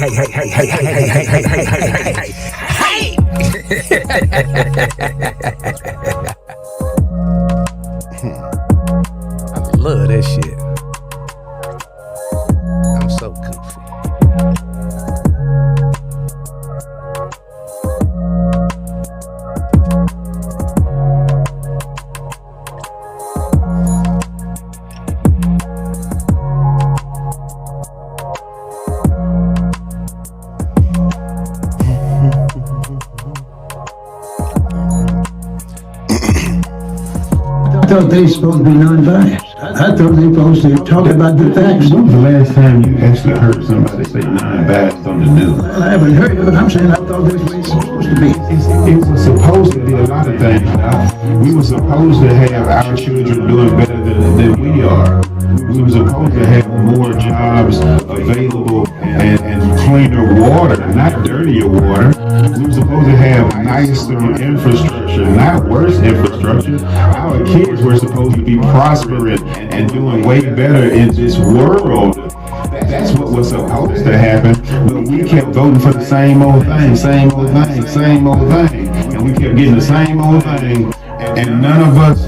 I love that shit. I'm so goofy. I thought they were supposed to be non-biased. I thought they were supposed to talk about the facts. When was the last time you actually heard somebody say non-biased on the news? Well, I haven't heard it, but I'm saying I thought that's the way it's supposed to be. It was supposed to be a lot of things. We were supposed to have our children doing better than we are. We were supposed to have more jobs available and cleaner water, not dirtier water. We were supposed to have nicer infrastructure, not worse infrastructure. Our kids were supposed to be prospering and doing way better in this world. That's what was supposed to happen, but we kept voting for the same old thing, same old thing, same old thing, and we kept getting the same old thing, and none of us,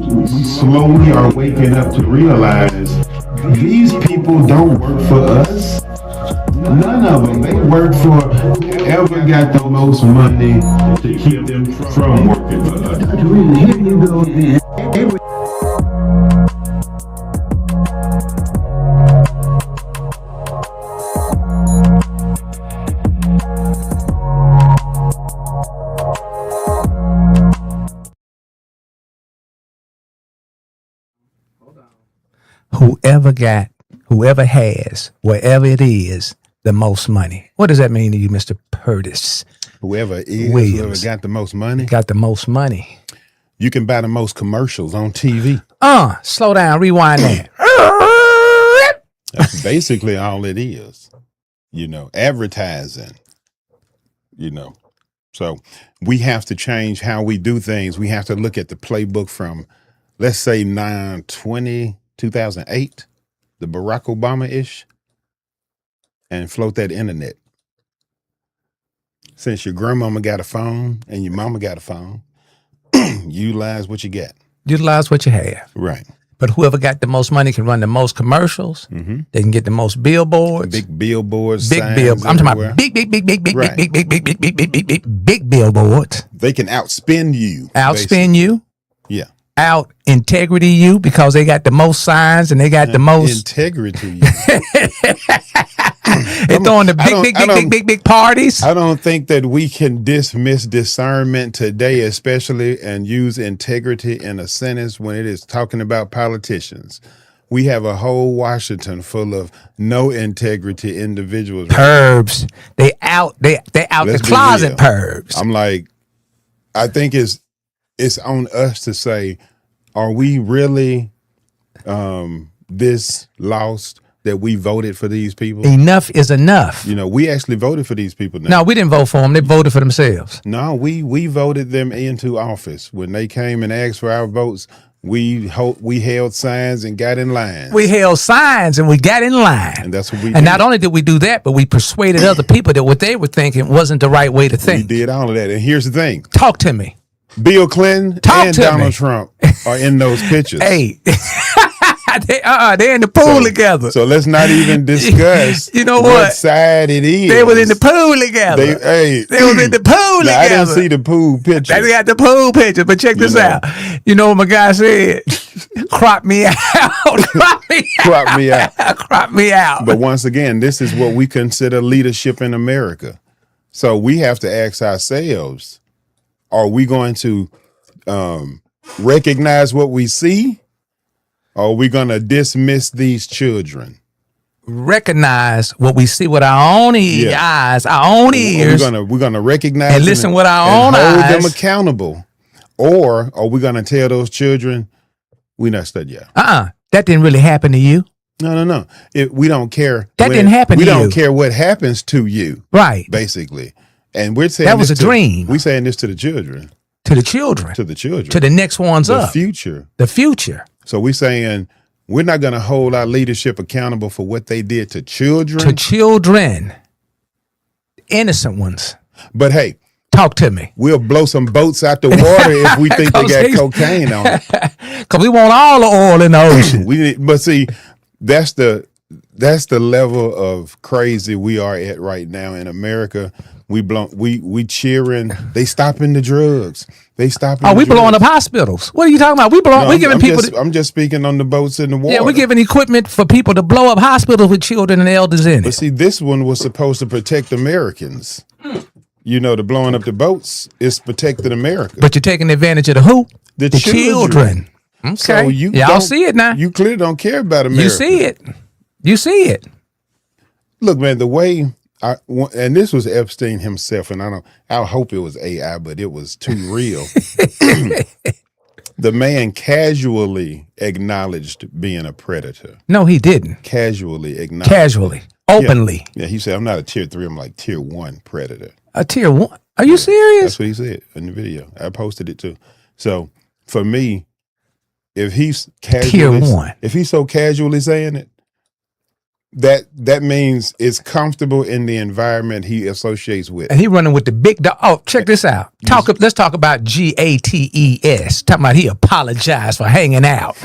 we slowly are waking up to realize these people don't work for us. None of them. They work for whoever got the most money to keep them from working for us. Here you go again. Whoever has, wherever it is, the most money. What does that mean to you, Mr. PERTIS? Whoever Williams got the most money. Got the most money. You can buy the most commercials on TV. Slow down, rewind that. That's basically all it is. Advertising. So we have to change how we do things. We have to look at the playbook from, let's say, 2008, the Barack Obama-ish, and float that internet. Since your grandmama got a phone and your mama got a phone, utilize what you got. Utilize what you have. Right. But whoever got the most money can run the most commercials. Mm-hmm. They can get the most billboards. Big billboards. Big billboards. I'm talking about big billboards. They can outspend you. Outspend you. Yeah. Out integrity you because they got the most signs and they got the most integrity. They're throwing the big parties. I don't think that we can dismiss discernment today, especially, and use integrity in a sentence when it is talking about politicians. We have a whole Washington full of no integrity individuals. Pervs. They out the closet pervs. I'm like, I think it's on us to say, are we really this lost that we voted for these people? Enough is enough. We actually voted for these people now. No, we didn't vote for them. They voted for themselves. No, we voted them into office. When they came and asked for our votes, we held signs and got in line. We held signs and we got in line. And that's what we did. And not only did we do that, but we persuaded other people that what they were thinking wasn't the right way to think. We did all of that. And here's the thing. Talk to me. Bill Clinton and Donald Trump are in those pictures. Hey, they're in the pool together. So let's not even discuss what side it is. They was in the pool together. They was in the pool together. I didn't see the pool picture. They got the pool picture, but check this out. You know what my guy said? Crop me out. Crop me out. Crop me out. Crop me out. But once again, this is what we consider leadership in America. So we have to ask ourselves, are we going to recognize what we see? Or are we going to dismiss these children? Recognize what we see with our own eyes, our own ears. We're gonna recognize and listen with our own eyes. Hold them accountable. Or are we gonna tell those children, we not studied yet? That didn't really happen to you. No. We don't care. That didn't happen to you. We don't care what happens to you. Right. Basically. And we're saying that was a dream. We're saying this to the children. To the children. To the children. To the next ones up. The future. The future. So we're saying we're not going to hold our leadership accountable for what they did to children. To children. innocent ones. But hey, Talk to me. we'll blow some boats out the water if we think they 'Cause got he's- cocaine on it. Because we want all the oil in the ocean. But see, that's the level of crazy we are at right now in America. We cheering. They stopping the drugs. They stopping. Oh, the we blowing up drugs. hospitals. What are you talking about? No, We giving I'm people. I'm just speaking on the boats in the water. Yeah, we're giving equipment for people to blow up hospitals with children and elders in But it. see, this one was supposed to protect Americans. You know, the blowing up the boats is protecting America. But you're taking advantage of the who? The children. Okay. So you Y'all don't- see it now. You clearly don't care about America. You see it. You see it. Look, man, the way and this was Epstein himself, and I hope it was AI, but it was too real. The man casually acknowledged being a predator. No, he didn't. Casually acknowledged. Casually. Openly. Yeah, he said, I'm not a tier 3, I'm like tier 1 predator. A tier 1. Are you serious? That's what he said in the video. I posted it too. So for me, if he's casually, Tier 1. if he's so casually saying it, that means it's comfortable in the environment he associates with. And he running with the big dog. Oh, check this out. Let's talk about GATES. Talking about he apologized for hanging out.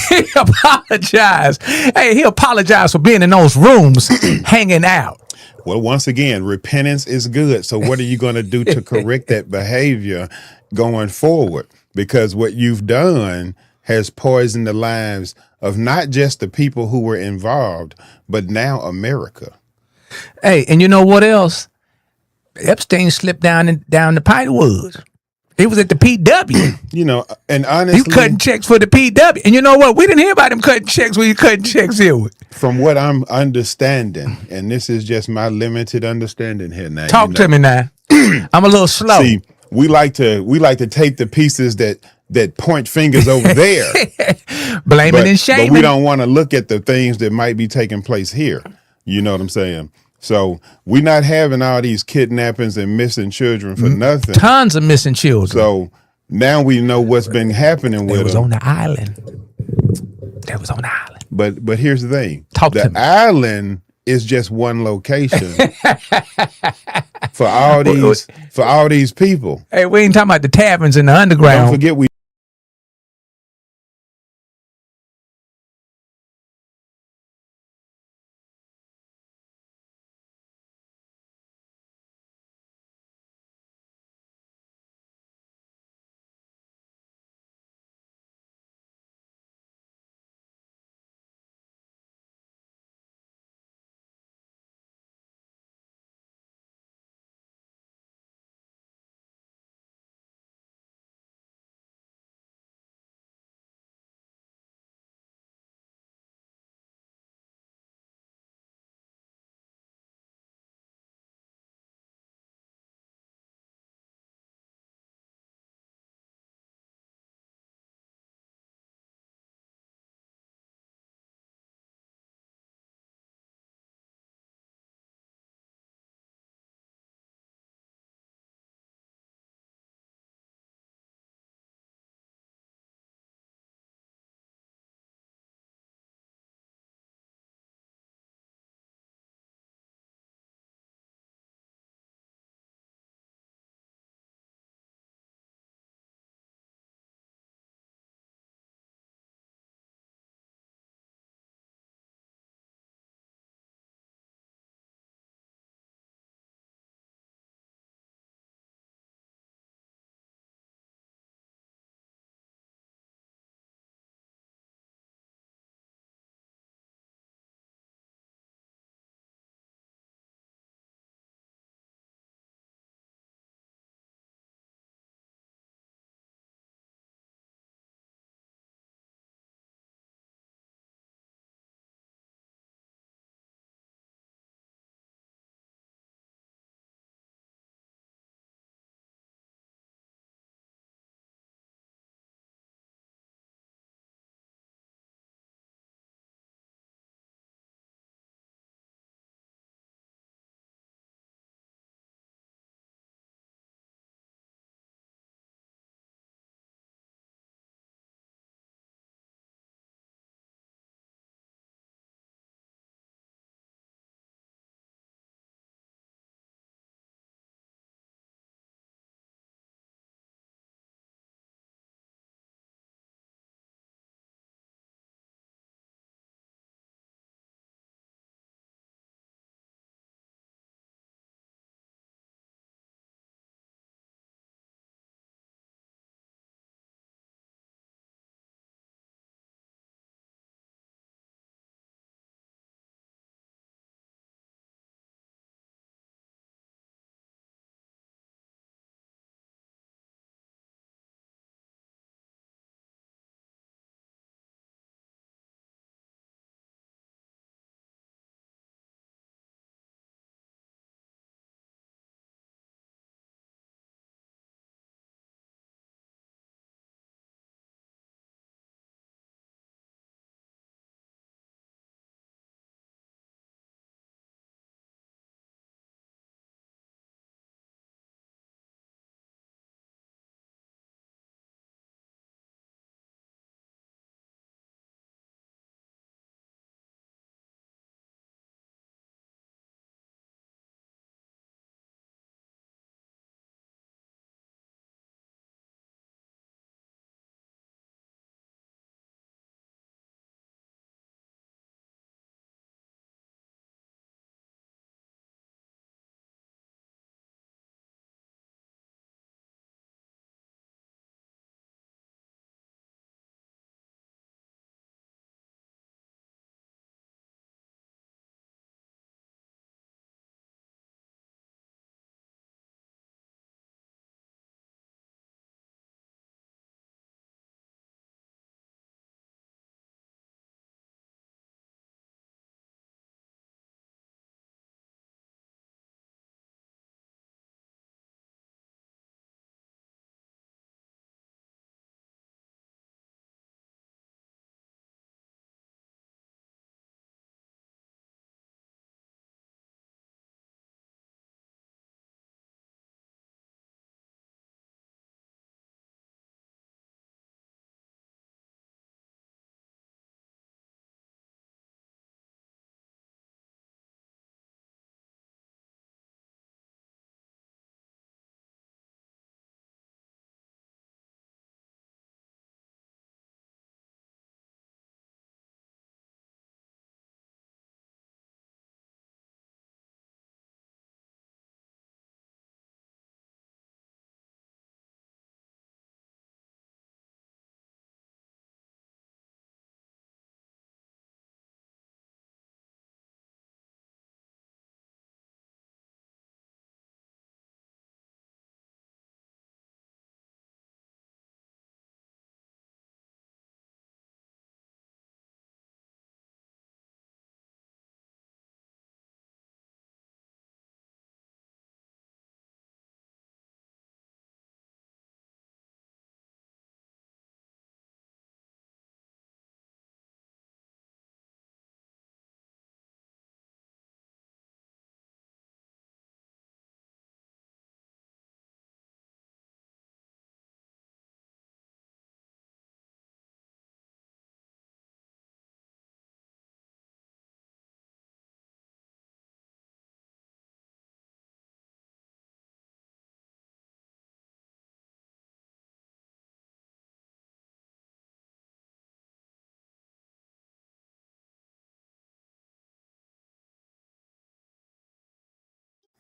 He apologized. Hey, he apologized for being in those rooms hanging out. Well, once again, repentance is good. So what are you going to do to correct that behavior going forward? Because what you've done has poisoned the lives of not just the people who were involved, but now America. Hey, and you know what else? Epstein slipped down the Pine Woods. He was at the PW. You know, and He honestly, was cutting checks for the PW. And you know what? We didn't hear about him cutting checks when you cutting checks here with. from what I'm understanding, and this is just my limited understanding here now. Talk to me now. I'm a little slow. See, we like to take the pieces that point fingers over there. Blaming and But shaming. we don't want to look at the things that might be taking place here. You know what I'm saying? So we're not having all these kidnappings and missing children for nothing. Tons of missing children. So now we know what's been happening That with was them. on the island. That was on the island. But here's the thing: Talk to the me. island is just one location for all these people. Hey, we ain't talking about the taverns in the Don't underground. forget we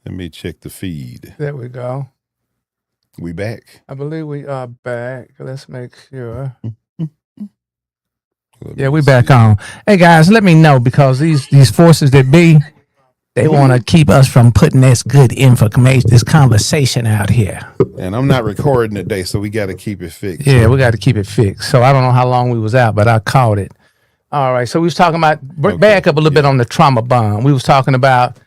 Let me check the feed. There we go. We back. I believe we are back. Let's make sure. Let Yeah, me we back see. on. Hey guys, let me know because these forces that be, they want to keep us from putting this good information, this conversation out here. And I'm not recording today, so we got to keep it fixed. Yeah, we got to keep it fixed. So I don't know how long we was out, but I caught it. All right. So we was talking about back up a little bit on the trauma bond. We was talking about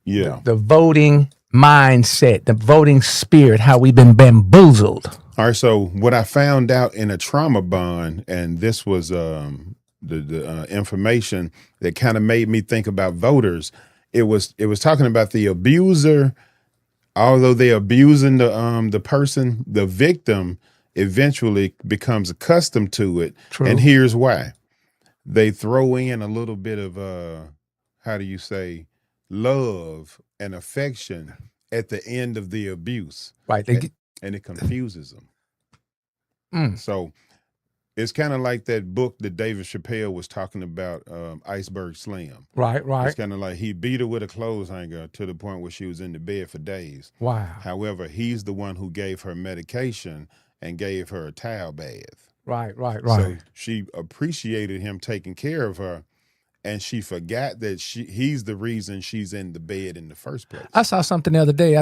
Yeah. the voting mindset, the voting spirit, how we've been bamboozled. All right. So what I found out in a trauma bond, and this was the information that kind of made me think about voters. It was talking about the abuser. Although they're abusing the person, the victim eventually becomes accustomed to it. True. And here's why. They throw in a little bit of how do you say, love and affection at the end of the abuse. Right. And it confuses them. So it's kind of like that book that David Chappelle was talking about, Iceberg Slim. Right. It's kind of like he beat her with a clothes hanger to the point where she was in the bed for days. Wow. However, he's the one who gave her medication and gave her a towel bath. Right. So she appreciated him taking care of her, and she forgot that he's the reason she's in the bed in the first place. I saw something the other day.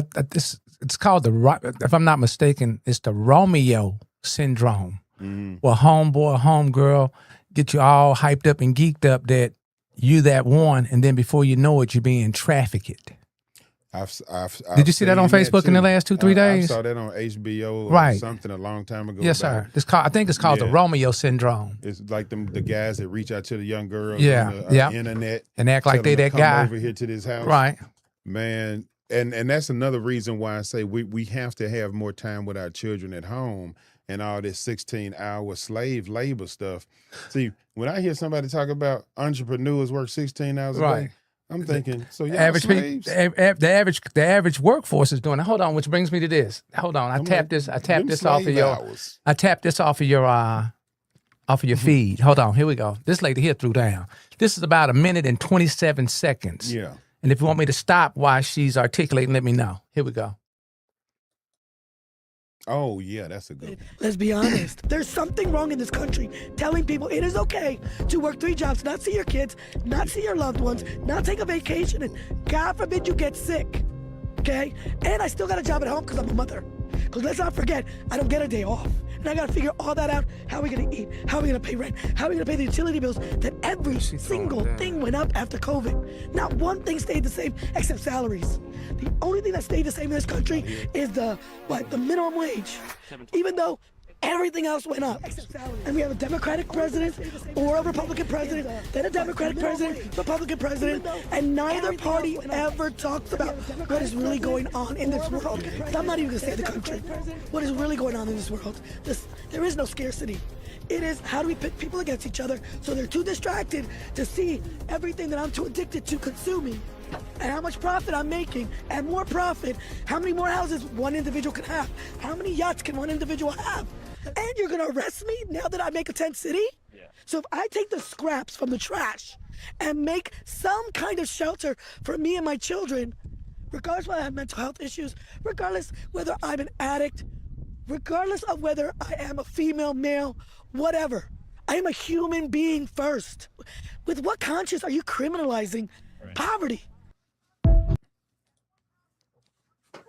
It's called if I'm not mistaken, it's the Romeo syndrome. Well, homeboy, homegirl get you all hyped up and geeked up that you that one, and then before you know it, you're being trafficked. Did you see that on Facebook in the last 2-3 days? I saw that on HBO or something a long time ago. Yes, sir. I think it's called the Romeo syndrome. It's like the guys that reach out to the young girls on the internet and act like they that come guy over here to this house. Right. Man, and that's another reason why I say we have to have more time with our children at home. And all this 16-hour slave labor stuff. See, when I hear somebody talk about entrepreneurs work 16 hours a day, I'm thinking, so y'all slaves? The average workforce is doing it. Hold on, which brings me to this. Hold on, I tapped this off of your feed. Hold on, here we go. This lady here threw down. This is about 1 minute and 27 seconds. Yeah. And if you want me to stop while she's articulating, let me know. Here we go. Oh, yeah, that's a good one. Let's be honest. There's something wrong in this country telling people it is okay to work 3 jobs, not see your kids, not see your loved ones, not take a vacation, and God forbid you get sick, okay? And I still got a job at home because I'm a mother. Because let's not forget, I don't get a day off. And I got to figure all that out. How are we going to eat? How are we going to pay rent? How are we going to pay the utility bills? That every single thing went up after COVID. Not one thing stayed the same except salaries. The only thing that stayed the same in this country is the minimum wage. Even though everything else went up. And we have a Democratic president or a Republican president, then a Democratic president, Republican president, and neither party ever talks about what is really going on in this world. I'm not even gonna say the country. What is really going on in this world? There is no scarcity. It is how do we pit people against each other so they're too distracted to see everything that I'm too addicted to consuming. And how much profit I'm making, and more profit, how many more houses one individual can have, how many yachts can one individual have. And you're gonna arrest me now that I make a tent city? Yeah. So if I take the scraps from the trash and make some kind of shelter for me and my children, regardless whether I have mental health issues, regardless whether I'm an addict, regardless of whether I am a female, male, whatever, I am a human being first. With what conscience are you criminalizing poverty?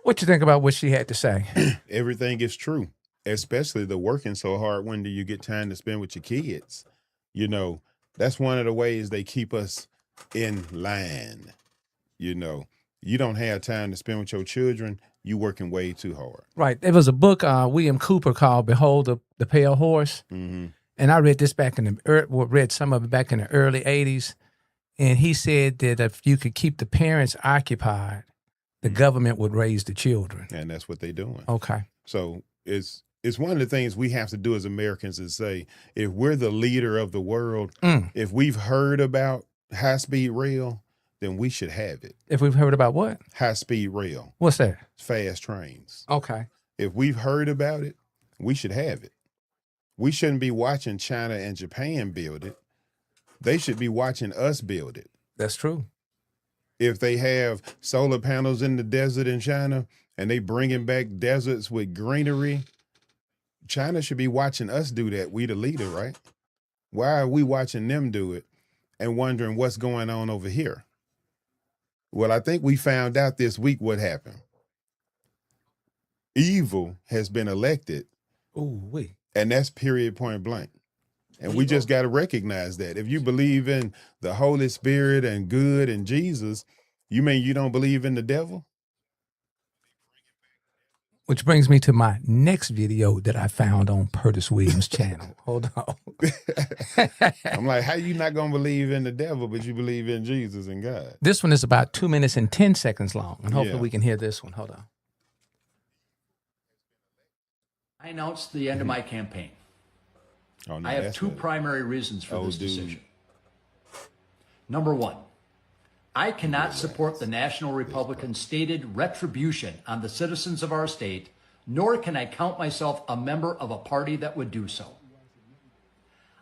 What you think about what she had to say? Everything is true, especially the working so hard. When do you get time to spend with your kids? You know, that's one of the ways they keep us in line. You know, you don't have time to spend with your children. You working way too hard. Right. There was a book, William Cooper called "Behold the Pale Horse," and I read this back read some of it back in the early '80s, and he said that if you could keep the parents occupied, the government would raise the children. And that's what they're doing. Okay. So it's one of the things we have to do as Americans is say, if we're the leader of the world, if we've heard about high-speed rail, then we should have it. If we've heard about what? High-speed rail. What's that? Fast trains. Okay. If we've heard about it, we should have it. We shouldn't be watching China and Japan build it. They should be watching us build it. That's true. if they have solar panels in the desert in China and they bringing back deserts with greenery, China should be watching us do that. We the leader, right? Why are we watching them do it and wondering what's going on over here? Well, I think we found out this week what happened. Evil has been elected. Ooh, wait. And that's period, point blank. And we just got to recognize that. If you believe in the Holy Spirit and good and Jesus, you mean you don't believe in the devil? Which brings me to my next video that I found on Curtis Williams' channel. Hold on. I'm like, how you not going to believe in the devil, but you believe in Jesus and God? This one is about 2 minutes and 10 seconds long. And hopefully we can hear this one. Hold on. I announced the end of my campaign. Oh, no, I have that's two what- primary reasons for this dude. decision. Number one, I cannot support the National Republican's stated retribution on the citizens of our state, nor can I count myself a member of a party that would do so.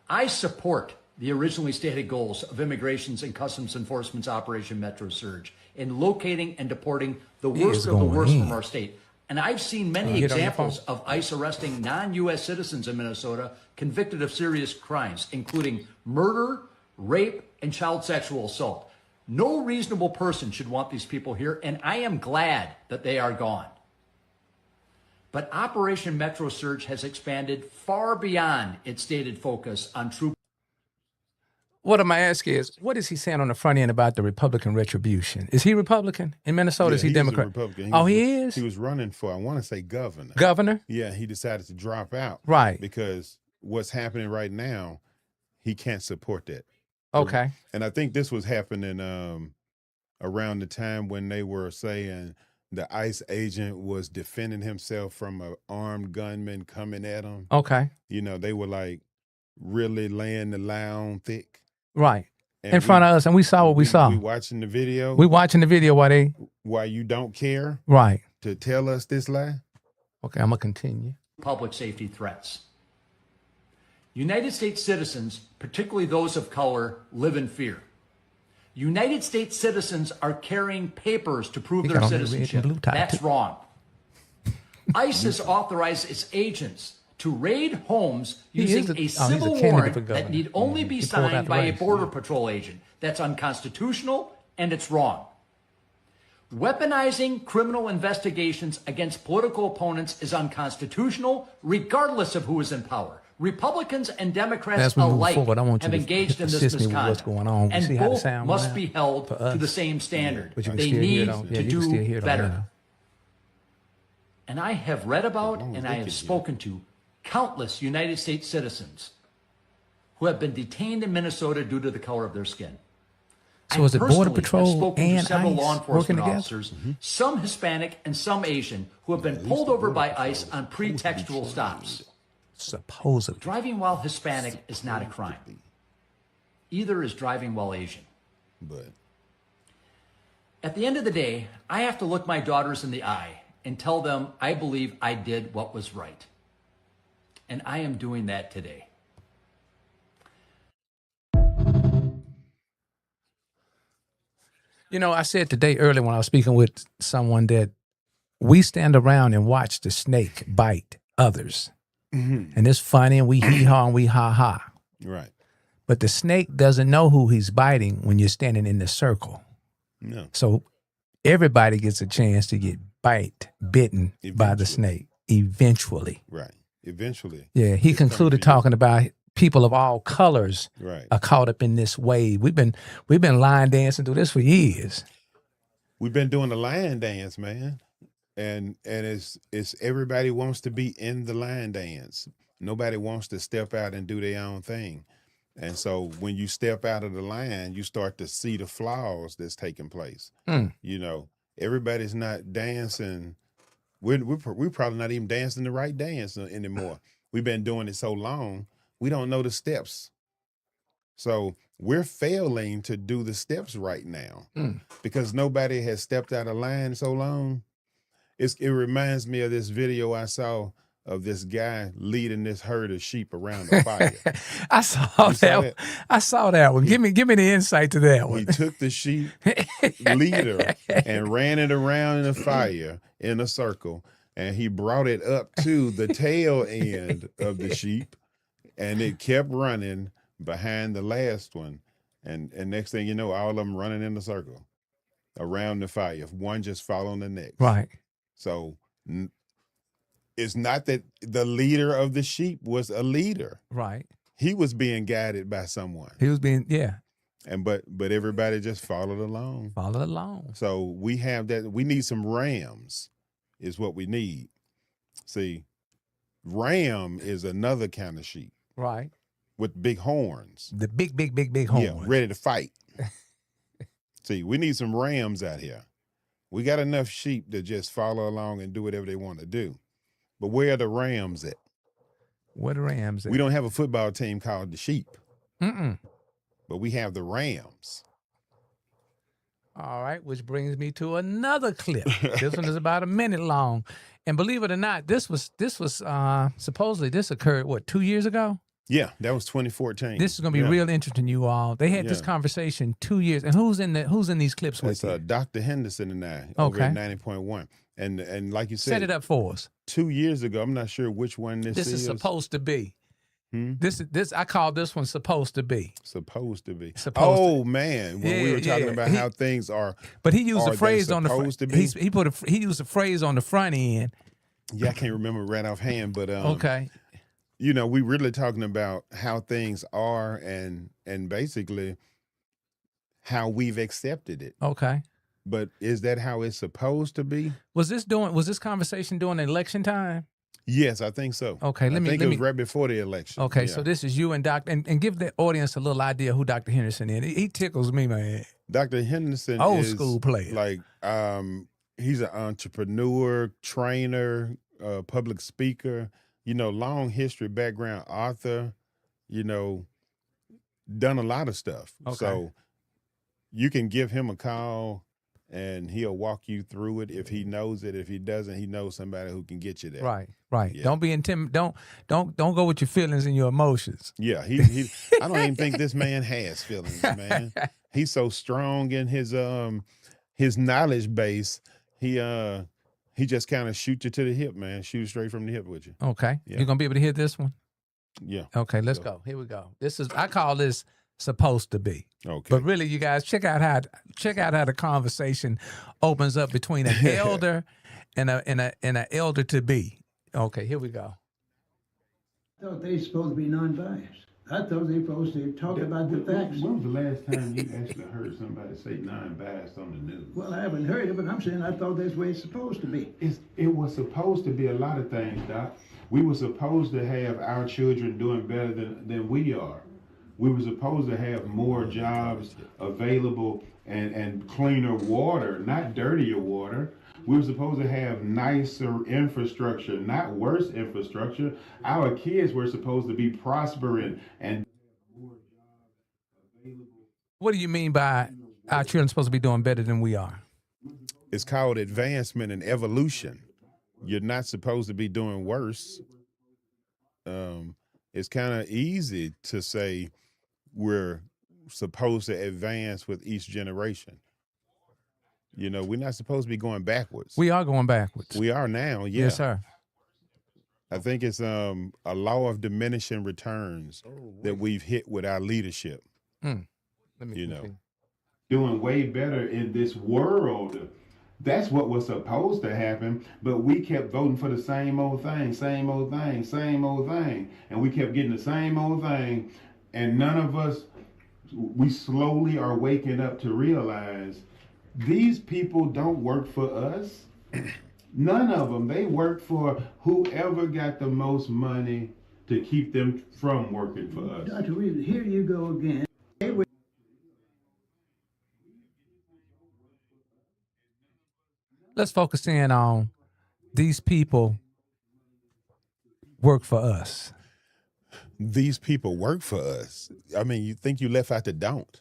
I support the originally stated goals of Immigrations and Customs Enforcement's Operation Metro Surge in locating and deporting the He worst is of the going worst in. from our state. And I've seen many Hit on your examples phone. of ICE arresting non-U.S. citizens in Minnesota convicted of serious crimes, including murder, rape, and child sexual assault. No reasonable person should want these people here, and I am glad that they are gone. But Operation Metro Surge has expanded far beyond its stated focus on troop. What I'm going to ask is, what is he saying on the front end about the Republican retribution? Is he Republican in Minnesota? Yeah, Is he he's a Democrat? Republican. Oh, was- he is? He was running for, I want to say, governor. Governor? Yeah, he decided to drop out. Right. Because what's happening right now, he can't support that. Okay. And I think this was happening around the time when they were saying the ICE agent was defending himself from an armed gunman coming at him. Okay. You know, they were like really laying the lie on thick. Right. And In front of us, and we saw what we saw. We watching the video. We watching the video while they... Why you don't care Right. to tell us this lie? Okay, I'm going to continue. Public safety threats. United States citizens, particularly those of color, live in fear. United States citizens are carrying papers to prove He their got on the red and citizenship. blue tie, That's too. wrong. ICE has authorized its agents to raid homes He is using a- a he's a civil candidate warrant for governor. that need only be He pulled out signed the by a race. Border Patrol agent. That's unconstitutional and it's wrong. Weaponizing criminal investigations against political opponents is unconstitutional, regardless of who is in power. Republicans and Democrats As we move alike forward, I want you have to engaged in this assist me with what's misconduct, going on. We and see how the both sound must went be out held for to us. the same standard. But you can They still hear it need on. to Yeah, you can still hear do it on better. now. And I have read about long as and they I can have hear. spoken to countless United States citizens who have been detained in Minnesota due to the color of their skin. So is it Border personally have Patrol spoken and to several ICE law working enforcement together? officers, some Hispanic and some Asian, who have been pulled over by ICE on pretextual stops. Supposedly. Driving while Hispanic is not a crime. Either is driving while Asian. But At the end of the day, I have to look my daughters in the eye and tell them I believe I did what was right. And I am doing that today. You know, I said today earlier when I was speaking with someone that we stand around and watch the snake bite others. And it's funny and we hee-haw and we ha-ha. right. But the snake doesn't know who he's biting when you're standing in the circle. No. So everybody gets a chance to get bitten by the Eventually. snake eventually. Right. Eventually. Yeah, he It's coming concluded to you. talking about people of all colors Right. are caught up in this wave. We've been line dancing through this for years. We've been doing the lion dance, man. And it's everybody wants to be in the lion dance. Nobody wants to step out and do their own thing. And so when you step out of the line, you start to see the flaws that's taking place. You know, everybody's not dancing. We're probably not even dancing the right dance anymore. We've been doing it so long, we don't know the steps. So we're failing to do the steps right now because nobody has stepped out of line so long. It reminds me of this video I saw of this guy leading this herd of sheep around the fire. I saw that. I saw that one. Give me the insight to that one. He took the sheep leader and ran it around in a fire in a circle, and he brought it up to the tail end of the sheep, and it kept running behind the last one. And next thing you know, all of them running in a circle around the fire, one just following the next. Right. So it's not that the leader of the sheep was a leader. Right. He was being guided by someone. He was being, yeah. And but everybody just followed along. Followed along. So we have that. We need some rams, is what we need. See, ram is another kind of sheep. Right. With big horns. The big horns. Yeah, ready to fight. See, we need some rams out here. We got enough sheep to just follow along and do whatever they want to do. But where are the rams at? Where the rams at? We don't have a football team called the Sheep. Mm-mm. But we have the Rams. All right, which brings me to another clip. This one is about a minute long. And believe it or not, this was supposedly this occurred, what, 2 years ago? Yeah, that was 2014. This is going to be real interesting, you all. They had this conversation 2 years. And who's in these clips with you? It's Dr. Henderson and I over at 90.1. And like you said, set it up for us. 2 years ago, I'm not sure which one this is. This is supposed to be. This I call this one supposed to be. Supposed to be. Supposed to. Man, when we were talking about how things are. But he used a phrase on the front. He used a phrase on the front end. Yeah, I can't remember right offhand, but okay. You know, we really talking about how things are and basically how we've accepted it. Okay. But is that how it's supposed to be? Was this conversation during election time? Yes, I think so. Okay, I think it was right before the election. Okay, yeah. So this is you and Dr. And give the audience a little idea who Dr. Henderson is. He tickles me, man. Dr. Henderson old is school player. Like he's an entrepreneur, trainer, public speaker, you know, long history background, author, you know, done a lot of stuff. Okay. So you can give him a call and he'll walk you through it if he knows it. If he doesn't, he knows somebody who can get you there. Right. Yeah. Don't be intimidated. Don't go with your feelings and your emotions. Yeah, he I don't even think this man has feelings, man. He's so strong in his knowledge base. He just kind of shoot you to the hip, man. Shoot straight from the hip with you. Okay. Yeah. You're gonna be able to hear this one? Yeah. Okay, let's go. Here we go. I call this supposed to be. Okay. But really, you guys check out how the conversation opens up between an elder and an elder to be. Okay, here we go. I thought they supposed to be non-biased. I thought they supposed to talk about the facts. When was the last time you actually heard somebody say non-biased on the news? Well, I haven't heard it, but I'm saying I thought that's the way it's supposed to be. It was supposed to be a lot of things, Doc. We were supposed to have our children doing better than we are. We were supposed to have more jobs available and cleaner water, not dirtier water. We were supposed to have nicer infrastructure, not worse infrastructure. Our kids were supposed to be prospering and more jobs available. What do you mean by our children supposed to be doing better than we are? It's called advancement and evolution. You're not supposed to be doing worse. It's kind of easy to say we're supposed to advance with each generation. You know, we're not supposed to be going backwards. We are going backwards. We are now, yeah. Yes, sir. I think it's a law of diminishing returns that we've hit with our leadership. Let me You know. Doing way better in this world. That's what was supposed to happen, but we kept voting for the same old thing, same old thing, same old thing. And we kept getting the same old thing, and none of us, we slowly are waking up to realize these people don't work for us. None of them. They work for whoever got the most money to keep them from working for us. Dr. Reeves, here you go again. Let's focus in on these people work for us. These people work for us. I mean, you think you left out the don't.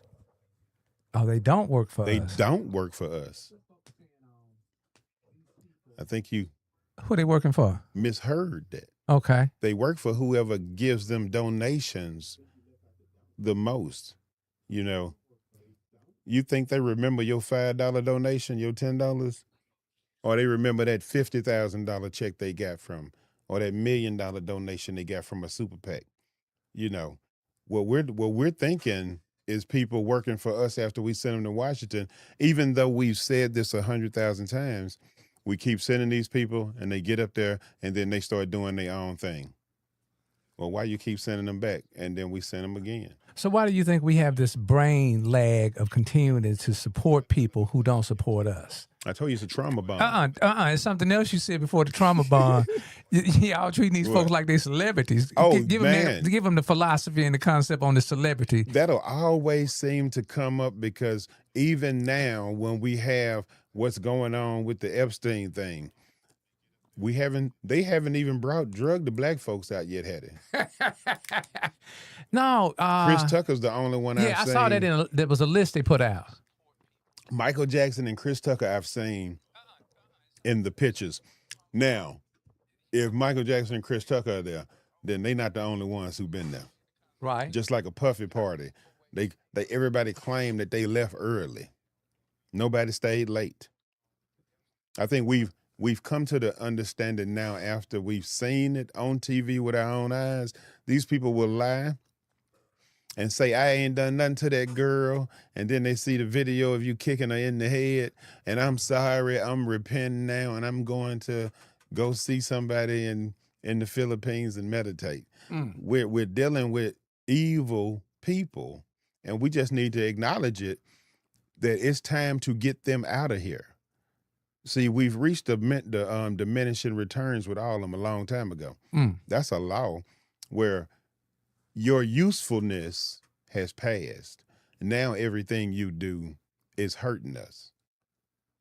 Oh, they don't work for They us. don't work for us. I think you Who they working for? Misheard that. Okay. They work for whoever gives them donations the most. You know, you think they remember your $5 donation, your $10, or they remember that $50,000 check they got from, or that $1 million donation they got from a super PAC. You know, what we're thinking is people working for us after we send them to Washington. Even though we've said this 100,000 times, we keep sending these people, and they get up there, and then they start doing their own thing. Well, why you keep sending them back, and then we send them again? So why do you think we have this brain lag of continuing to support people who don't support us? I told you it's a trauma bond. It's something else you said before the trauma bond. Y'all treating these folks like they celebrities. Oh, give man. give them the philosophy and the concept on the celebrity. That'll always seem to come up because even now, when we have what's going on with the Epstein thing, they haven't even brought drug to black folks out yet, had it? No. Chris Tucker's the only one I've seen. I saw that there was a list they put out. Michael Jackson and Chris Tucker I've seen in the pictures. Now, if Michael Jackson and Chris Tucker are there, then they not the only ones who've been there. Right. Just like a Puffy party. They everybody claimed that they left early. Nobody stayed late. I think we've come to the understanding now, after we've seen it on TV with our own eyes, these people will lie and say, I ain't done nothing to that girl. And then they see the video of you kicking her in the head. And I'm sorry, I'm repenting now, and I'm going to go see somebody in the Philippines and meditate. We're dealing with evil people, and we just need to acknowledge it, that it's time to get them out of here. See, we've reached the diminishing returns with all of them a long time ago. That's a law where your usefulness has passed. Now everything you do is hurting us.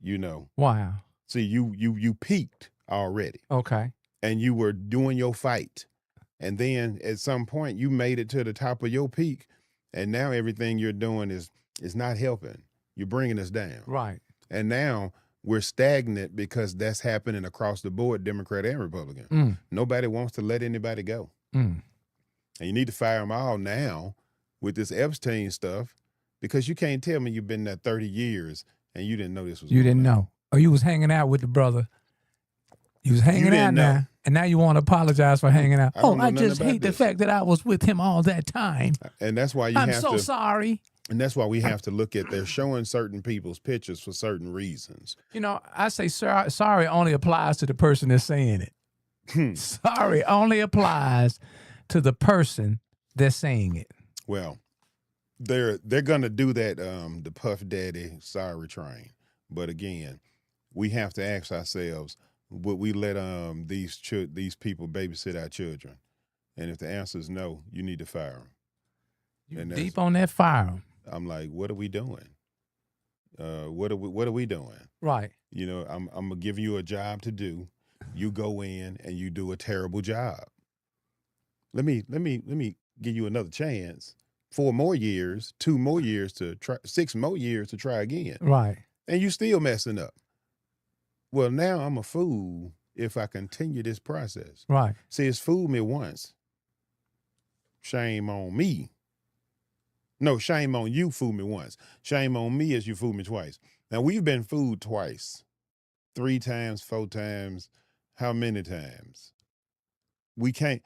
You know. Wow. See, you peaked already. Okay. And you were doing your fight. And then at some point you made it to the top of your peak, and now everything you're doing is not helping. You're bringing us down. Right. And now we're stagnant because that's happening across the board, Democrat and Republican. Nobody wants to let anybody go. And you need to fire them all now with this Epstein stuff, because you can't tell me you've been there 30 years and you didn't know this was You didn't going on. know. Or you was hanging out with the brother. You was hanging out didn't know. now, and now you want to apologize for hanging out. I don't know I nothing just about hate the this. fact that I was with him all that time. And that's why I'm so sorry. And that's why we have to look at, they're showing certain people's pictures for certain reasons. You know, I say sorry only applies to the person that's saying it. Sorry only applies to the person that's saying it. Well, they're gonna do that, the Puff Daddy sorry train. But again, we have to ask ourselves, would we let these people babysit our children? And if the answer is no, you need to fire them. You And deep on that fire. I'm like, what are we doing? What are we doing? Right. You know, I'm gonna give you a job to do. You go in and you do a terrible job. Let me give you another chance. 4 more years, 2 more years to try, 6 more years to try again. Right. And you still messing up. Well, now I'm a fool if I continue this process. Right. See, it's fooled me once. Shame on me. No, shame on you, fooled me once. Shame on me as you fooled me twice. Now, we've been fooled twice. 3 times, 4 times. How many times? We can't.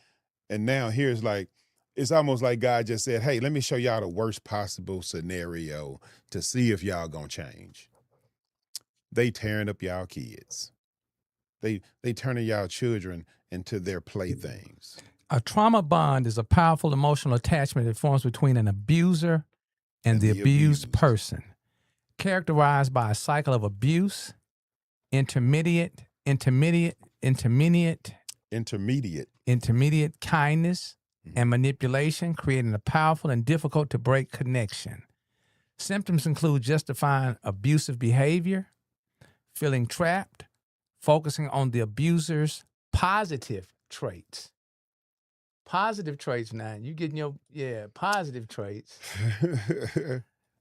And now here's like, it's almost like God just said, hey, let me show y'all the worst possible scenario to see if y'all gonna change. They tearing up y'all kids. They turning y'all children into their playthings. A trauma bond is a powerful emotional attachment that forms between an abuser and the abused person, characterized by a cycle of abuse, intermediate kindness, and manipulation, creating a powerful and difficult to break connection. Symptoms include justifying abusive behavior, feeling trapped, focusing on the abuser's positive traits. Positive traits now. You getting your, positive traits.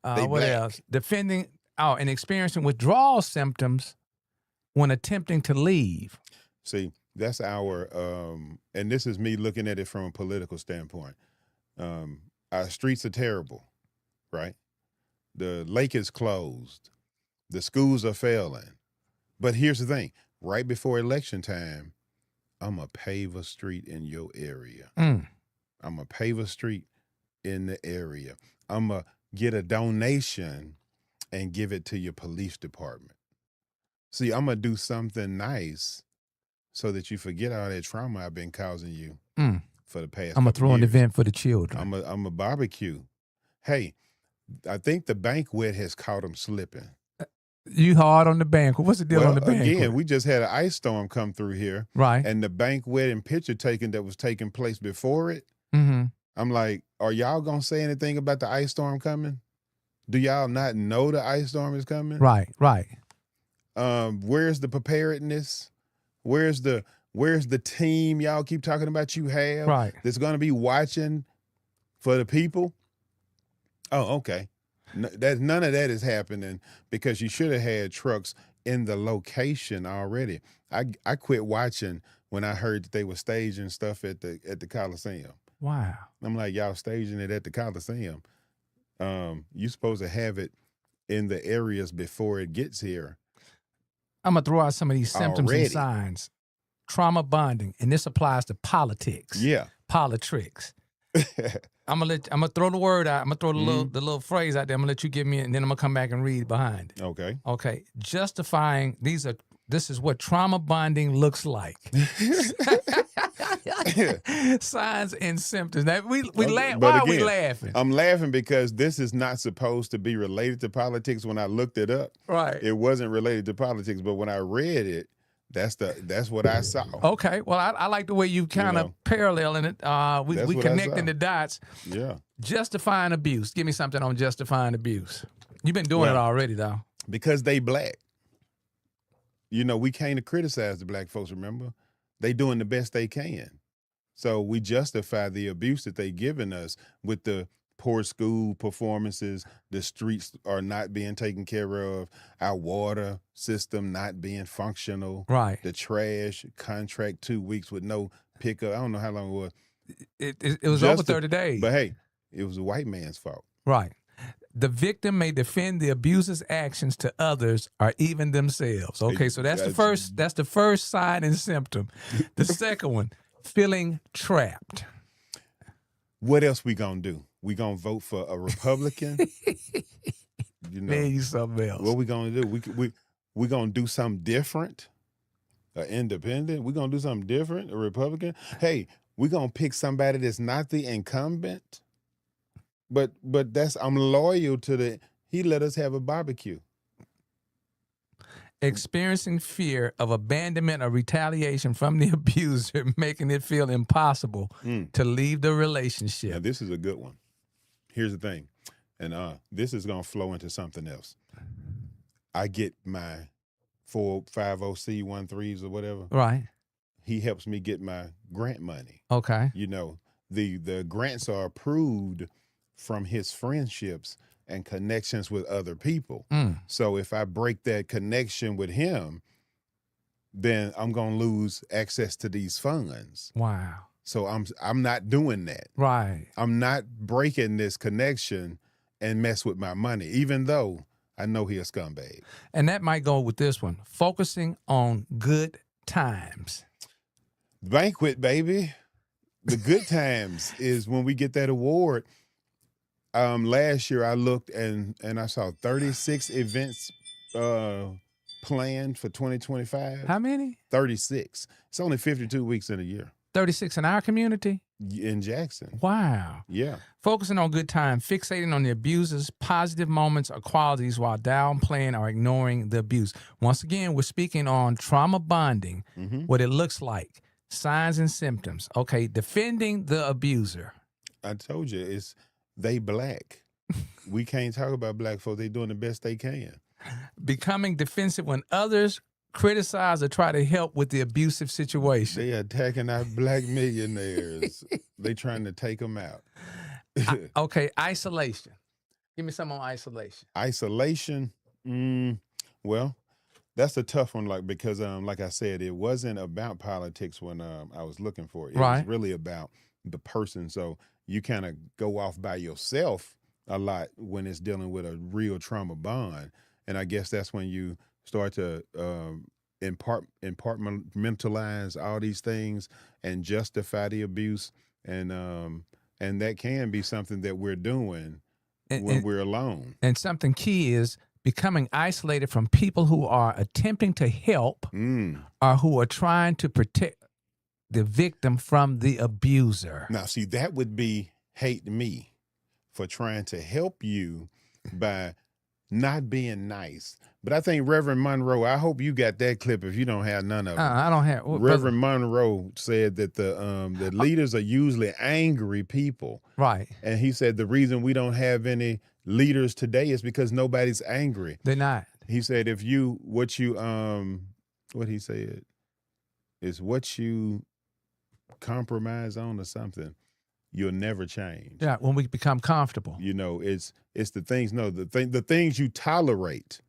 What black. else? And experiencing withdrawal symptoms when attempting to leave. See, that's our, and this is me looking at it from a political standpoint. Our streets are terrible, right? The lake is closed. The schools are failing. But here's the thing. Right before election time, I'm going to pave a street in your area. I'm going to pave a street in the area. I'm going to get a donation and give it to your police department. See, I'm going to do something nice so that you forget all that trauma I've been causing you for the past I'm going to throw an years. event for the children. I'm a barbecue. Hey, I think the banquet has caught them slipping. You hard on the banquet. What's the deal on the banquet? Again, we just had an ice storm come through here. Right. And the banquet and picture taking that was taking place before it, I'm like, are y'all going to say anything about the ice storm coming? Do y'all not know the ice storm is coming? Right. Where's the preparedness? Where's the team y'all keep talking about you have that's going to be watching for the people? Oh, okay. None of that is happening because you should have had trucks in the location already. I quit watching when I heard that they were staging stuff at the Coliseum. Wow. I'm like, y'all staging it at the Coliseum. You're supposed to have it in the areas before it gets here. I'm going to throw out some of these symptoms Already. and signs. Trauma bonding, and this applies to politics. Yeah. Politricks. I'm gonna throw the word out. I'm gonna throw the little phrase out there. I'm gonna let you give me it, and then I'm gonna come back and read behind it. Okay. Justifying this is what trauma bonding looks like. Signs and symptoms. Now we laugh. Why are we laughing? I'm laughing because this is not supposed to be related to politics. When I looked it up, it wasn't related to politics. But when I read it, that's what I saw. Okay. Well, I like the way you kind of paralleling it. We connecting the dots. Yeah. Justifying abuse. Give me something on justifying abuse. You've been doing it already, though. Because they black. We can't criticize the black folks, remember? They doing the best they can. So we justify the abuse that they giving us with the poor school performances, the streets are not being taken care of, our water system not being functional, the trash contract 2 weeks with no pickup. I don't know how long it was. It was over 30 days. But hey, it was a white man's fault. Right. The victim may defend the abuser's actions to others or even themselves. Okay, so that's the first sign and symptom. The second one, feeling trapped. What else we gonna do? We gonna vote for a Republican? Maybe something else. What we gonna do? We gonna do something different? An independent? We gonna do something different? A Republican? Hey, we gonna pick somebody that's not the incumbent? But I'm loyal to he let us have a barbecue. Experiencing fear of abandonment or retaliation from the abuser, making it feel impossible to leave the relationship. Now, this is a good one. Here's the thing, and this is going to flow into something else. I get my 450C13s or whatever. Right. He helps me get my grant money. Okay. The grants are approved from his friendships and connections with other people. So if I break that connection with him, then I'm gonna lose access to these funds. Wow. So I'm not doing that. Right. I'm not breaking this connection and mess with my money, even though I know he a scumbag. And that might go with this one. Focusing on good times. Banquet, baby. The good times is when we get that award. Last year I looked and I saw 36 events planned for 2025. How many? 36. It's only 52 weeks in a year. 36 in our community? In Jackson. Wow. Yeah. Focusing on good time, fixating on the abuser's positive moments or qualities while downplaying or ignoring the abuse. Once again, we're speaking on trauma bonding, what it looks like, signs and symptoms. Okay, defending the abuser. I told you, they black. We can't talk about black folks. They doing the best they can. Becoming defensive when others criticize or try to help with the abusive situation. They attacking our black millionaires. They trying to take them out. Okay, isolation. Give me some on isolation. Isolation. Well, That's a tough one, like, because like I said, it wasn't about politics when I was looking for it. It Right. was really about the person. So you kind of go off by yourself a lot when it's dealing with a real trauma bond. And I guess that's when you start to compartmentalize all these things and justify the abuse. And that can be something that we're doing when we're alone. And something key is becoming isolated from people who are attempting to help or who are trying to protect the victim from the abuser. Now, see, that would be hate me for trying to help you by not being nice. But I think Reverend Monroe, I hope you got that clip if you don't have none of it. I don't have. Reverend Monroe said that the leaders are usually angry people. Right. And he said the reason we don't have any leaders today is because nobody's angry. They're not. He said what he said is what you compromise on or something, you'll never change. Yeah, when we become comfortable. You know, it's the things, the things you tolerate,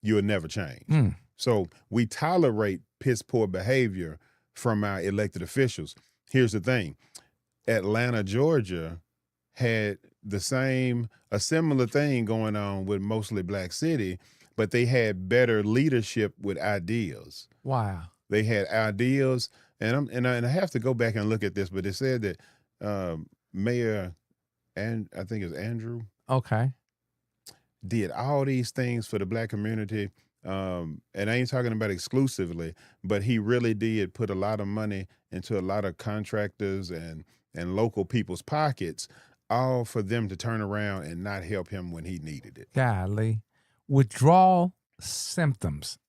you'll never change. So we tolerate piss poor behavior from our elected officials. Here's the thing. Atlanta, Georgia had a similar thing going on with mostly black city, but they had better leadership with ideas. Wow. They had ideas, and I have to go back and look at this, but it said that Mayor, and I think it was Andrew, Okay. did all these things for the black community. And I ain't talking about exclusively, but he really did put a lot of money into a lot of contractors and local people's pockets, all for them to turn around and not help him when he needed it. Golly. Withdrawal symptoms.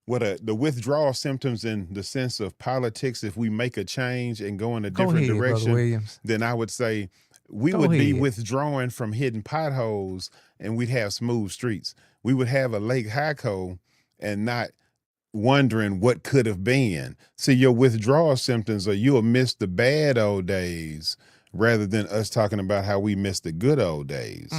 The withdrawal symptoms in the sense of politics, if we make a change and go in a different direction, Brother Williams. then I would say we Go would be ahead. withdrawing from hitting potholes and we'd have smooth streets. We would have a Lake Hyco and not wondering what could have been. See, your withdrawal symptoms are you'll miss the bad old days rather than us talking about how we miss the good old days.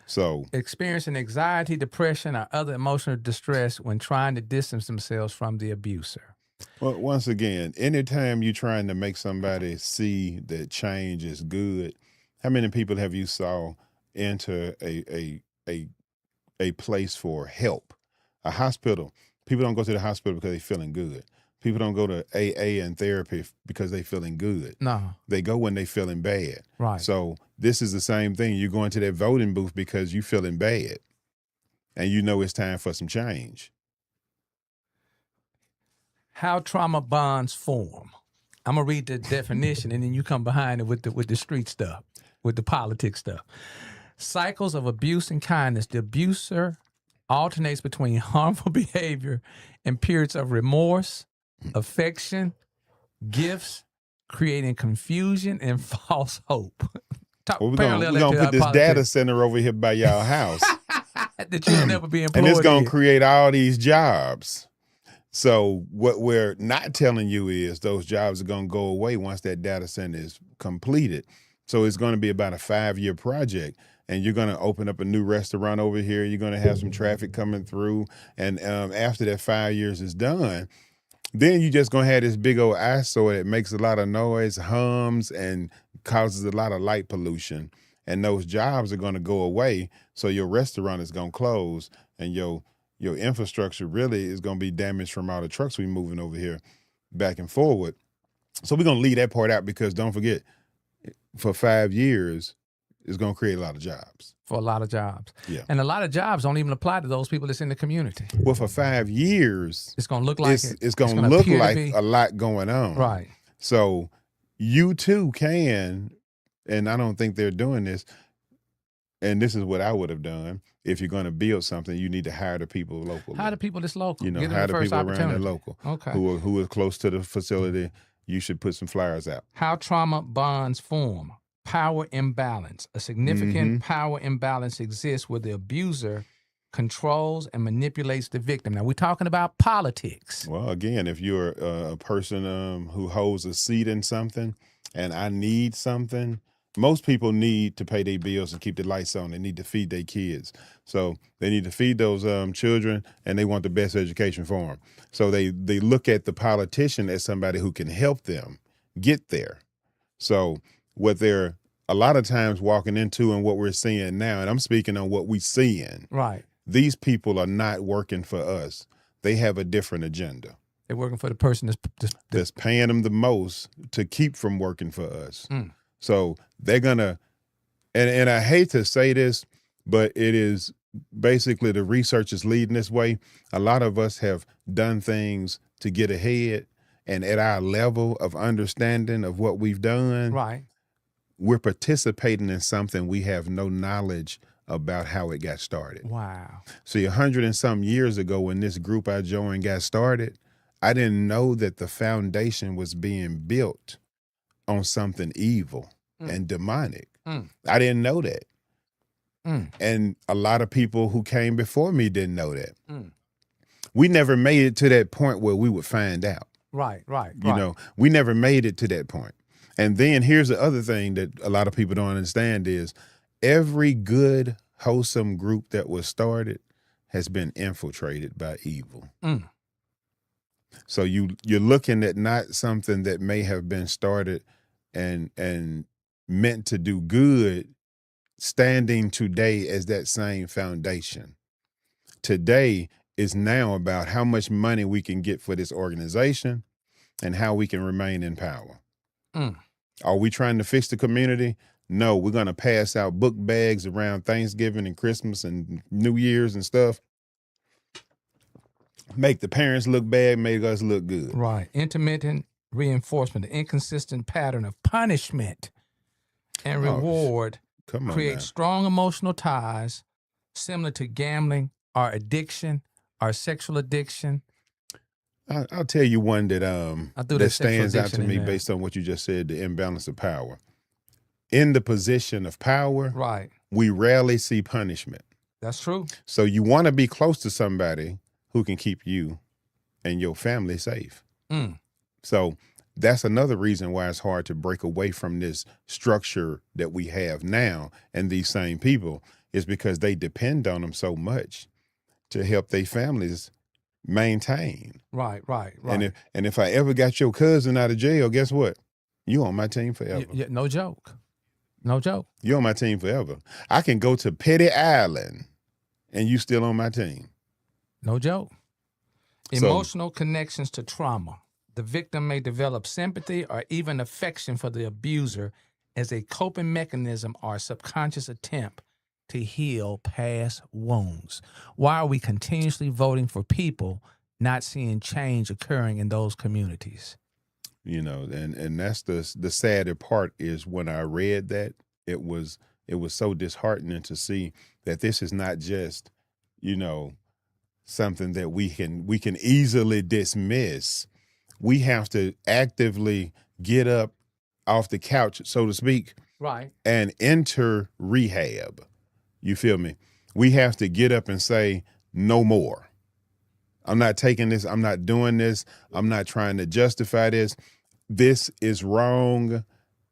So Experiencing anxiety, depression, or other emotional distress when trying to distance themselves from the abuser. well, once again, anytime you're trying to make somebody see that change is good, how many people have you saw enter a place for help? A hospital. People don't go to the hospital because they're feeling good. People don't go to AA and therapy because they're feeling good. No. They go when they're feeling bad. Right. So this is the same thing. You're going to that voting booth because you're feeling bad and you know it's time for some change. How trauma bonds form. I'm gonna read the definition, and then you come behind it with the street stuff, with the politics stuff. Cycles of abuse and kindness. The abuser alternates between harmful behavior and periods of remorse, affection, gifts, creating confusion and false hope. Well, we're gonna put this data center over here by y'all house. that you'll never be employed. And it's going in. to create all these jobs. So what we're not telling you is those jobs are going to go away once that data center is completed. So it's going to be about a 5-year project. And you're going to open up a new restaurant over here. You're going to have some traffic coming through. And after that 5 years is done, then you're just going to have this big old eyesore that makes a lot of noise, hums, and causes a lot of light pollution. And those jobs are going to go away. So your restaurant is going to close, and your infrastructure really is going to be damaged from all the trucks we moving over here back and forward. So we're going to leave that part out because don't forget, for 5 years, it's going to create a lot of jobs. For a lot of jobs. Yeah. And a lot of jobs don't even apply to those people that's in the community. Well, for 5 years, it's going to look like it's going to look like a lot going on. Right. So you too can, and I don't think they're doing this, and this is what I would have done. If you're going to build something, you need to hire the people locally. Hire the people that's local. You know, Give them hire the the first people around opportunity. there local. Okay. Who are close to the facility. You should put some flyers out. How trauma bonds form. Power imbalance. A significant power imbalance exists where the abuser controls and manipulates the victim. Now, we're talking about politics. Well, again, if you're a person who holds a seat in something and I need something, most people need to pay their bills and keep the lights on. They need to feed their kids. So they need to feed those children, and they want the best education for them. So they look at the politician as somebody who can help them get there. So what they're a lot of times walking into and what we're seeing now, and I'm speaking on what we're seeing. Right. These people are not working for us. They have a different agenda. They're working for the person that's paying them the most to keep from working for us. So they're gonna, and I hate to say this, but it is basically the research is leading this way. A lot of us have done things to get ahead, and at our level of understanding of what we've done, right, we're participating in something we have no knowledge about how it got started. Wow. See, 100 and some years ago when this group I joined got started, I didn't know that the foundation was being built on something evil and demonic. I didn't know that. And a lot of people who came before me didn't know that. We never made it to that point where we would find out. Right. You know, we never made it to that point. And then here's the other thing that a lot of people don't understand is every good, wholesome group that was started has been infiltrated by evil. So you're looking at not something that may have been started and meant to do good, standing today as that same foundation. Today is now about how much money we can get for this organization and how we can remain in power. Are we trying to fix the community? No, we're going to pass out book bags around Thanksgiving and Christmas and New Year's and stuff. Make the parents look bad, make us look good. Right. Intermittent reinforcement, the inconsistent pattern of punishment and reward creates strong emotional ties similar to gambling or addiction or sexual addiction. I'll tell you one that stands out to me based on what you just said, the imbalance of power. In the position of power, right, we rarely see punishment. That's true. So you want to be close to somebody who can keep you and your family safe. So that's another reason why it's hard to break away from this structure that we have now. And these same people is because they depend on them so much to help their families maintain. Right. And if I ever got your cousin out of jail, guess what? You on my team forever. No joke. You on my team forever. I can go to Petty Island and you still on my team. No joke. Emotional connections to trauma. The victim may develop sympathy or even affection for the abuser as a coping mechanism or subconscious attempt to heal past wounds. Why are we continuously voting for people not seeing change occurring in those communities? You know, and that's the sadder part is when I read that, it was so disheartening to see that this is not just, you know, something that we can easily dismiss. We have to actively get up off the couch, so to speak, right, and enter rehab. You feel me? We have to get up and say, no more. I'm not taking this. I'm not doing this. I'm not trying to justify this. This is wrong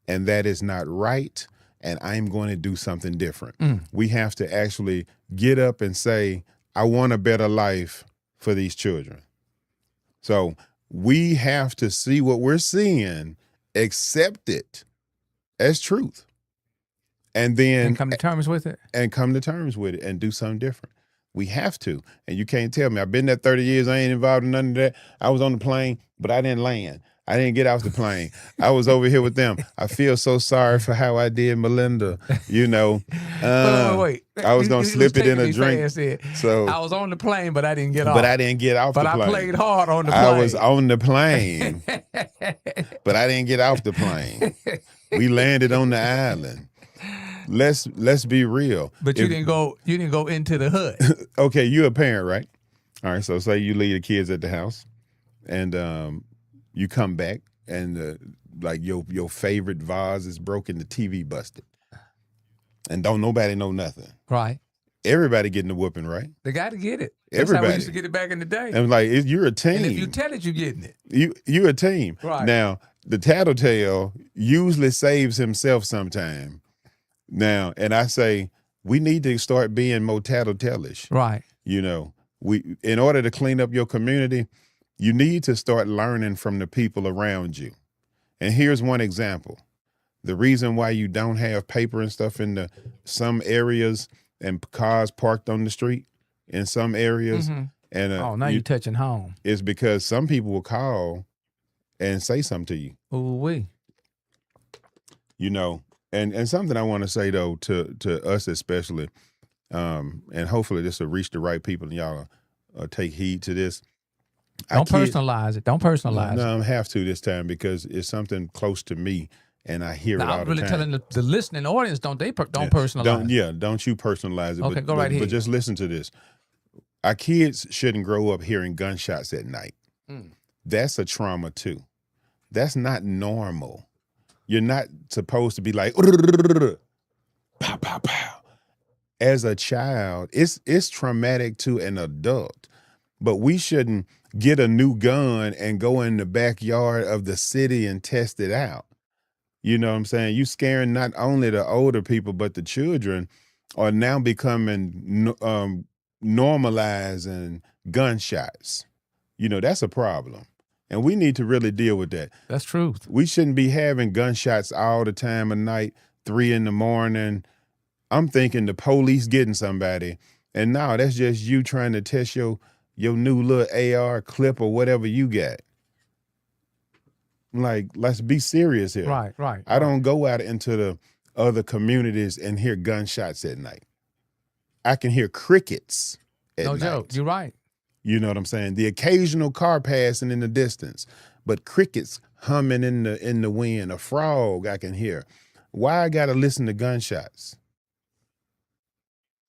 and that is not right. And I'm going to do something different. We have to actually get up and say, I want a better life for these children. So we have to see what we're seeing, accept it as truth. And then come to terms with it. And do something different. We have to. And you can't tell me. I've been there 30 years. I ain't involved in none of that. I was on the plane, but I didn't land. I didn't get off the plane. I was over here with them. I feel so sorry for how I did Melinda, you know. Wait. I was going to slip it in a drink. So I was on the plane, but I didn't get off. But I didn't get off the plane. But I played hard on the plane. I was on the plane, but I didn't get off the plane. We landed on the island. Let's be real. But you didn't go into the hood. Okay, you're a parent, right? All right, so say you leave the kids at the house and you come back and like your favorite vase is broken, the TV busted. And don't nobody know nothing. Right. Everybody getting the whooping, right? They got to get it. That's Everybody. how we used to get it back in the day. And like, you're a team. And if you tell it, you're getting it. You're a team. Right. Now, the tattletale usually saves himself sometime. Now, and I say we need to start being more tattletale-ish. Right. You know, in order to clean up your community, you need to start learning from the people around you. And here's one example. The reason why you don't have paper and stuff in some areas and cars parked on the street in some areas. Mm-hmm. And now you're touching home. Is because some people will call and say something to you. Ooh-wee. You know, and something I want to say though to us especially, and hopefully this will reach the right people and y'all take heed to this. Don't personalize it. Don't personalize it. No, I have to this time because it's something close to me and I hear it all the time. I'm really telling the listening audience, don't personalize it. Don't you personalize it. Okay, go right ahead. But just listen to this. Our kids shouldn't grow up hearing gunshots at night. That's a trauma too. That's not normal. You're not supposed to be like, pow, pow, pow. As a child, it's traumatic to an adult, but we shouldn't get a new gun and go in the backyard of the city and test it out. You know what I'm saying? You scaring not only the older people, but the children are now becoming normalizing gunshots. You know, that's a problem. And we need to really deal with that. That's truth. We shouldn't be having gunshots all the time of night, 3 a.m. I'm thinking the police getting somebody. And now that's just you trying to test your new little AR clip or whatever you got. Like, let's be serious here. Right. I don't go out into the other communities and hear gunshots at night. I can hear crickets at night. No joke. You're right. You know what I'm saying? The occasional car passing in the distance, but crickets humming in the wind, a frog I can hear. Why I gotta listen to gunshots?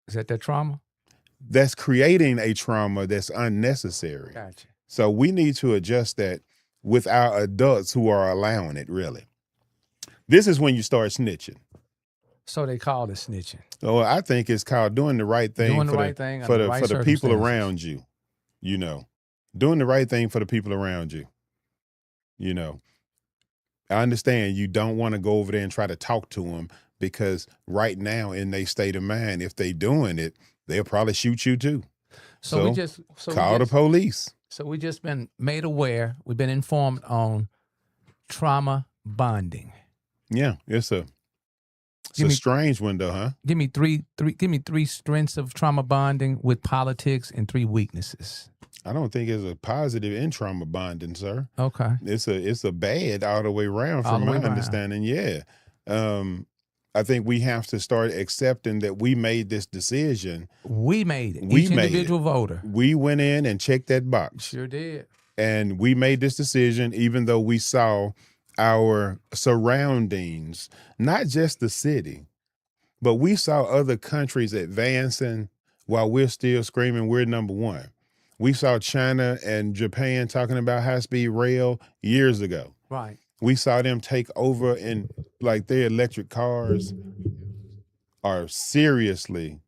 Is that trauma? That's creating a trauma that's unnecessary. Gotcha. So we need to adjust that with our adults who are allowing it, really. This is when you start snitching. So they call it snitching. So I think it's called doing the right thing for the people around you. You know, doing the right thing for the people around you. You know, I understand you don't want to go over there and try to talk to them because right now in their state of mind, if they doing it, they'll probably shoot you too. So call the police. So we just been made aware. We've been informed on trauma bonding. Yeah, it's a strange window, huh? Give me three strengths of trauma bonding with politics and 3 weaknesses. I don't think it's a positive in trauma bonding, sir. Okay. It's a bad all the way around from my understanding. Yeah. I think we have to start accepting that we made this decision. We made it. Each individual voter. We went in and checked that box. Sure did. And we made this decision even though we saw our surroundings, not just the city, but we saw other countries advancing while we're still screaming we're number one. We saw China and Japan talking about high-speed rail years ago. Right. We saw them take over and like their electric cars are seriously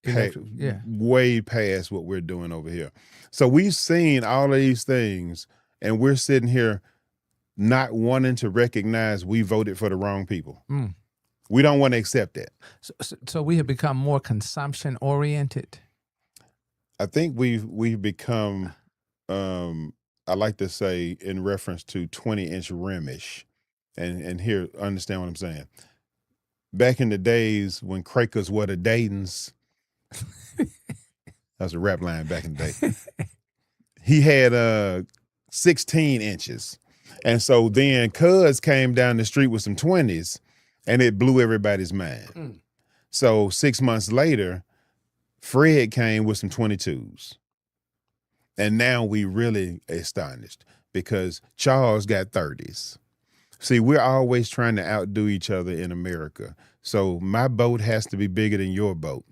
way past what we're doing over here. So we've seen all of these things and we're sitting here not wanting to recognize we voted for the wrong people. We don't want to accept that. So we have become more consumption oriented. I think we've become, I like to say in reference to 20-inch rim-ish. And here, understand what I'm saying. Back in the days when Crakers were the Daytons, that's a rap line back in the day. He had 16 inches. And so then Cuz came down the street with some 20s and it blew everybody's mind. So 6 months later, Fred came with some 22s. And now we really astonished because Charles got 30s. See, we're always trying to outdo each other in America. So my boat has to be bigger than your boat.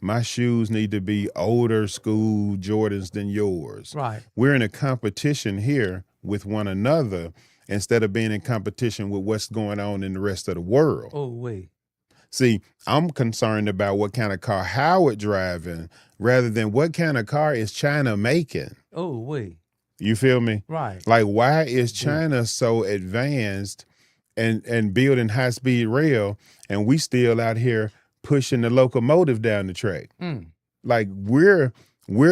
My shoes need to be older school Jordans than yours. Right. We're in a competition here with one another instead of being in competition with what's going on in the rest of the world. Oh, wait. See, I'm concerned about what kind of car Howard driving rather than what kind of car is China making. Oh, wait. You feel me? Right. Like, why is China so advanced and building high speed rail, and we still out here pushing the locomotive down the track? Like we're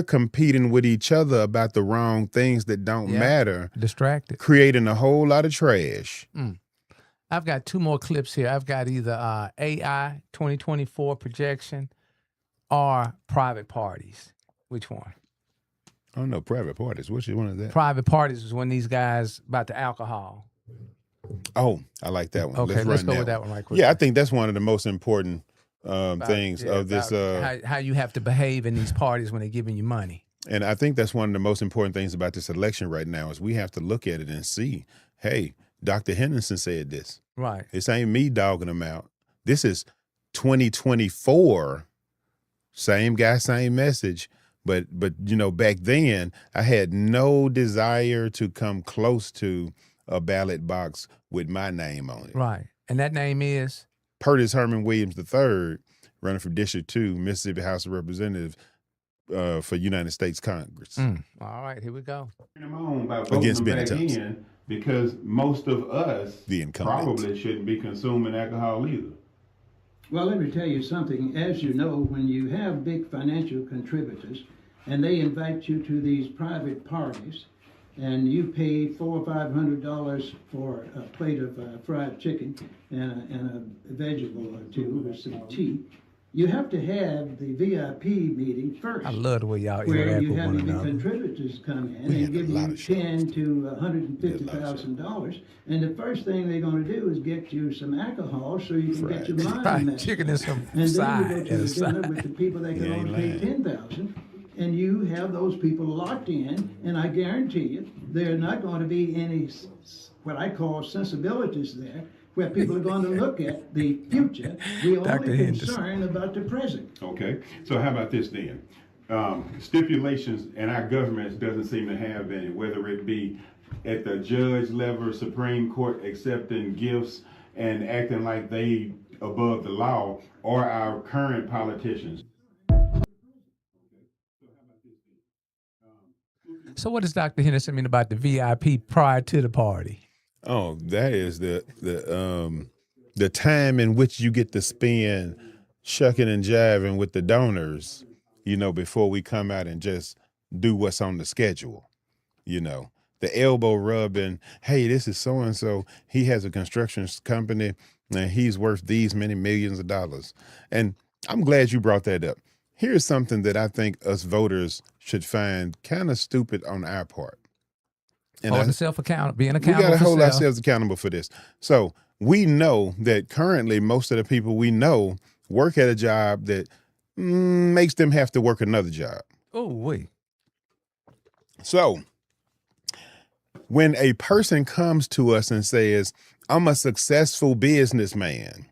competing with each other about the wrong things that don't matter, Distracted. creating a whole lot of trash. I've got 2 more clips here. I've got either AI 2024 projection or private parties. Which one? I don't know, private parties. Which one is that? Private parties is when these guys about the alcohol. Oh, I like that one. Okay, let's go with that one right quick. Yeah, I think that's one of the most important things of this. How you have to behave in these parties when they're giving you money. And I think that's one of the most important things about this election right now is we have to look at it and see, hey, Dr. Henderson said this. Right. This ain't me dogging him out. This is 2024. Same guy, same message. But you know, back then I had no desire to come close to a ballot box with my name on it. Right. And that name is? PERTIS Herman Williams III, running for District 2, Mississippi House of Representatives for United States Congress. All right, here we go. Against Benny because most of us the incumbent probably shouldn't be consuming alcohol either. Well, let me tell you something. As you know, when you have big financial contributors and they invite you to these private parties and you pay $400 or $500 for a plate of fried chicken and a vegetable or two with some tea, you have to have the VIP meeting first. I love the way y'all where interact you with have one the another. contributors come in and give you $10,000 to $150,000, and the first thing they're going to do is get you some alcohol so you can get your mind Fried messed. chicken and some And side. then you go to the dinner with the people that can only pay $10,000, and you have those people locked in, and I guarantee you, there are not going to be any what I call sensibilities there, where people are going to look at the future. We're only concerned about the present. Okay, so how about this then? Stipulations, and our government doesn't seem to have any, whether it be at the judge level, Supreme Court accepting gifts and acting like they above the law, or our current politicians. So what does Dr. Henderson mean about the VIP prior to the party? Oh, that is the time in which you get to spend shucking and jiving with the donors, you know, before we come out and just do what's on the schedule. You know, the elbow rubbing, hey, this is so-and-so, he has a construction company and he's worth these many millions of dollars. And I'm glad you brought that up. Here's something that I think us voters should find kind of stupid on our part. And Holding self accountable, being accountable. We got to hold self. ourselves accountable for this. So we know that currently most of the people we know work at a job that makes them have to work another job. Oh, wait. So when a person comes to us and says, I'm a successful businessman,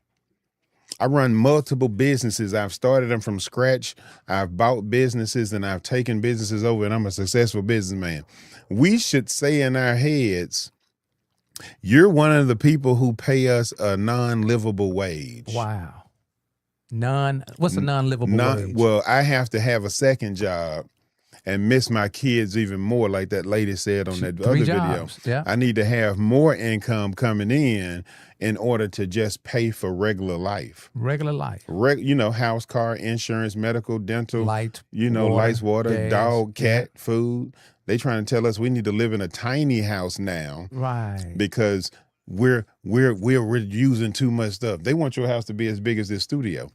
I run multiple businesses. I've started them from scratch. I've bought businesses and I've taken businesses over, and I'm a successful businessman. We should say in our heads, you're one of the people who pay us a non-livable wage. Wow. What's a non-livable wage? Well, I have to have a second job and miss my kids even more, like that lady said on that other video. Yeah. I need to have more income coming in order to just pay for regular life. Regular life. You know, house, car, insurance, medical, dental, light, lights, water, gas, dog, cat, food. They trying to tell us we need to live in a tiny house now, right? Because we're using too much stuff. They want your house to be as big as this studio.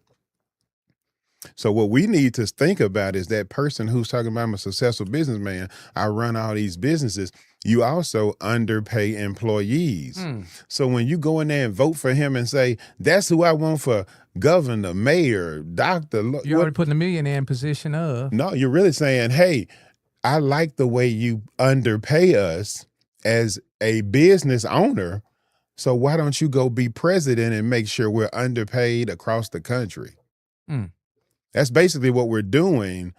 So what we need to think about is that person who's talking about, I'm a successful businessman, I run all these businesses. You also underpay employees. So when you go in there and vote for him and say, that's who I want for governor, mayor, doctor. You're already putting the millionaire in position of. No, you're really saying, hey, I like the way you underpay us as a business owner. So why don't you go be president and make sure we're underpaid across the country? That's basically what we're doing,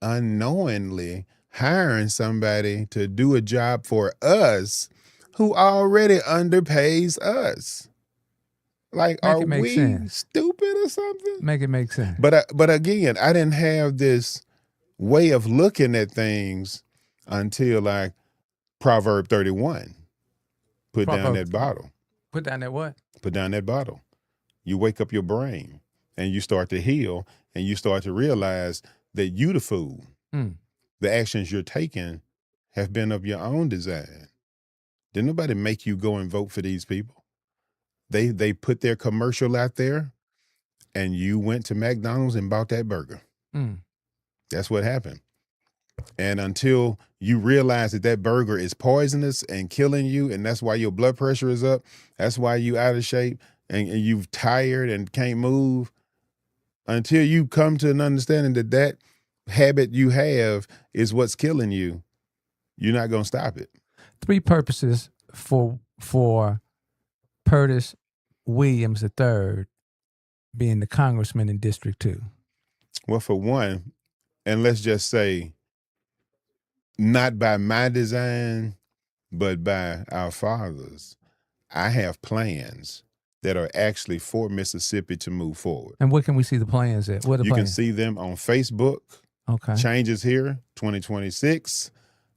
unknowingly hiring somebody to do a job for us who already underpays us. Like, are we stupid or something? Make it make sense. But again, I didn't have this way of looking at things until I Proverb 31. Put down Proverb- that bottle. Put down that what? Put down that bottle. You wake up your brain and you start to heal and you start to realize that you the fool. Mm. The actions you're taking have been of your own design. Did nobody make you go and vote for these people? They put their commercial out there and you went to McDonald's and bought that burger. Mm. That's what happened. And until you realize that that burger is poisonous and killing you, and that's why your blood pressure is up, that's why you out of shape and you've tired and can't move, until you come to an understanding that that habit you have is what's killing you, you're not going to stop it. 3 purposes for PERTIS Williams III being the congressman in District 2. Well, for one, and let's just say, not by my design, but by our fathers, I have plans that are actually for Mississippi to move forward. And where can we see the plans at? What are the You can plans? see them on Facebook. Okay. Changes Here 2026.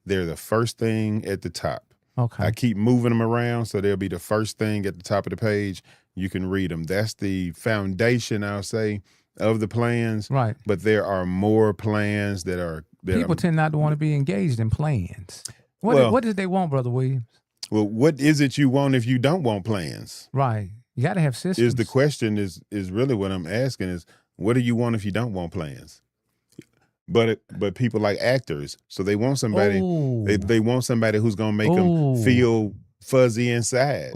They're the first thing at the top. Okay. I keep moving them around, so they'll be the first thing at the top of the page. You can read them. That's the foundation, I'll say, of the plans. Right. But there are more plans that are... People tend not to want to be engaged in plans. What did they want, Brother Williams? Well, what is it you want if you don't want plans? Right. You got to have systems. Is the question is really what I'm asking is, what do you want if you don't want plans? But people like actors, so they want somebody. They want somebody who's gonna make them feel fuzzy inside.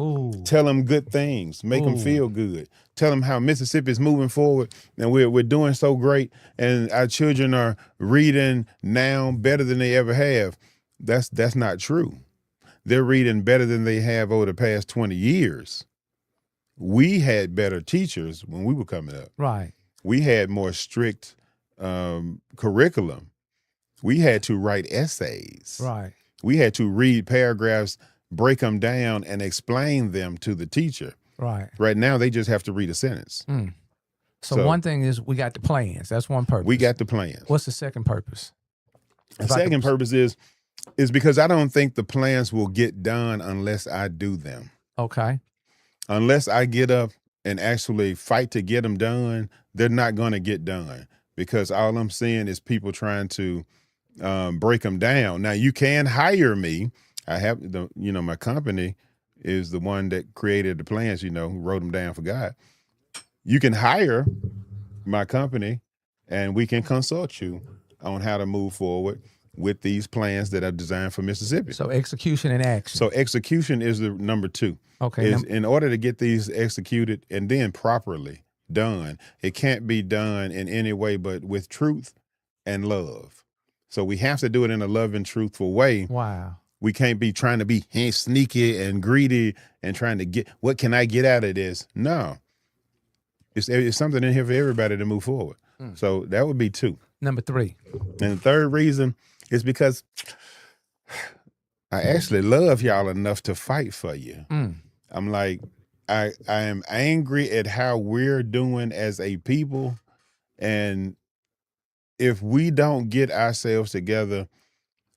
Tell them good things, make them feel good. Tell them how Mississippi is moving forward and we're doing so great, and our children are reading now better than they ever have. That's not true. They're reading better than they have over the past 20 years. We had better teachers when we were coming up. Right. We had more strict curriculum. We had to write essays. Right. We had to read paragraphs, break them down, and explain them to the teacher. Right. Right now, they just have to read a sentence. So one thing is we got the plans. That's one purpose. We got the plans. What's the second purpose? The second purpose is because I don't think the plans will get done unless I do them. Okay. Unless I get up and actually fight to get them done, they're not going to get done, because all I'm seeing is people trying to break them down. Now, you can hire me. I have my company is the one that created the plans, who wrote them down for God. You can hire my company and we can consult you on how to move forward with these plans that are designed for Mississippi. So execution and action. So execution is the number 2. Okay. In order to get these executed and then properly done, it can't be done in any way but with truth and love. So we have to do it in a love and truthful way. Wow. We can't be trying to be sneaky and greedy and trying to get, what can I get out of this? No. It's something in here for everybody to move forward. So that would be 2. Number 3. And the third reason is because I actually love y'all enough to fight for you. I'm like, I am angry at how we're doing as a people. And if we don't get ourselves together,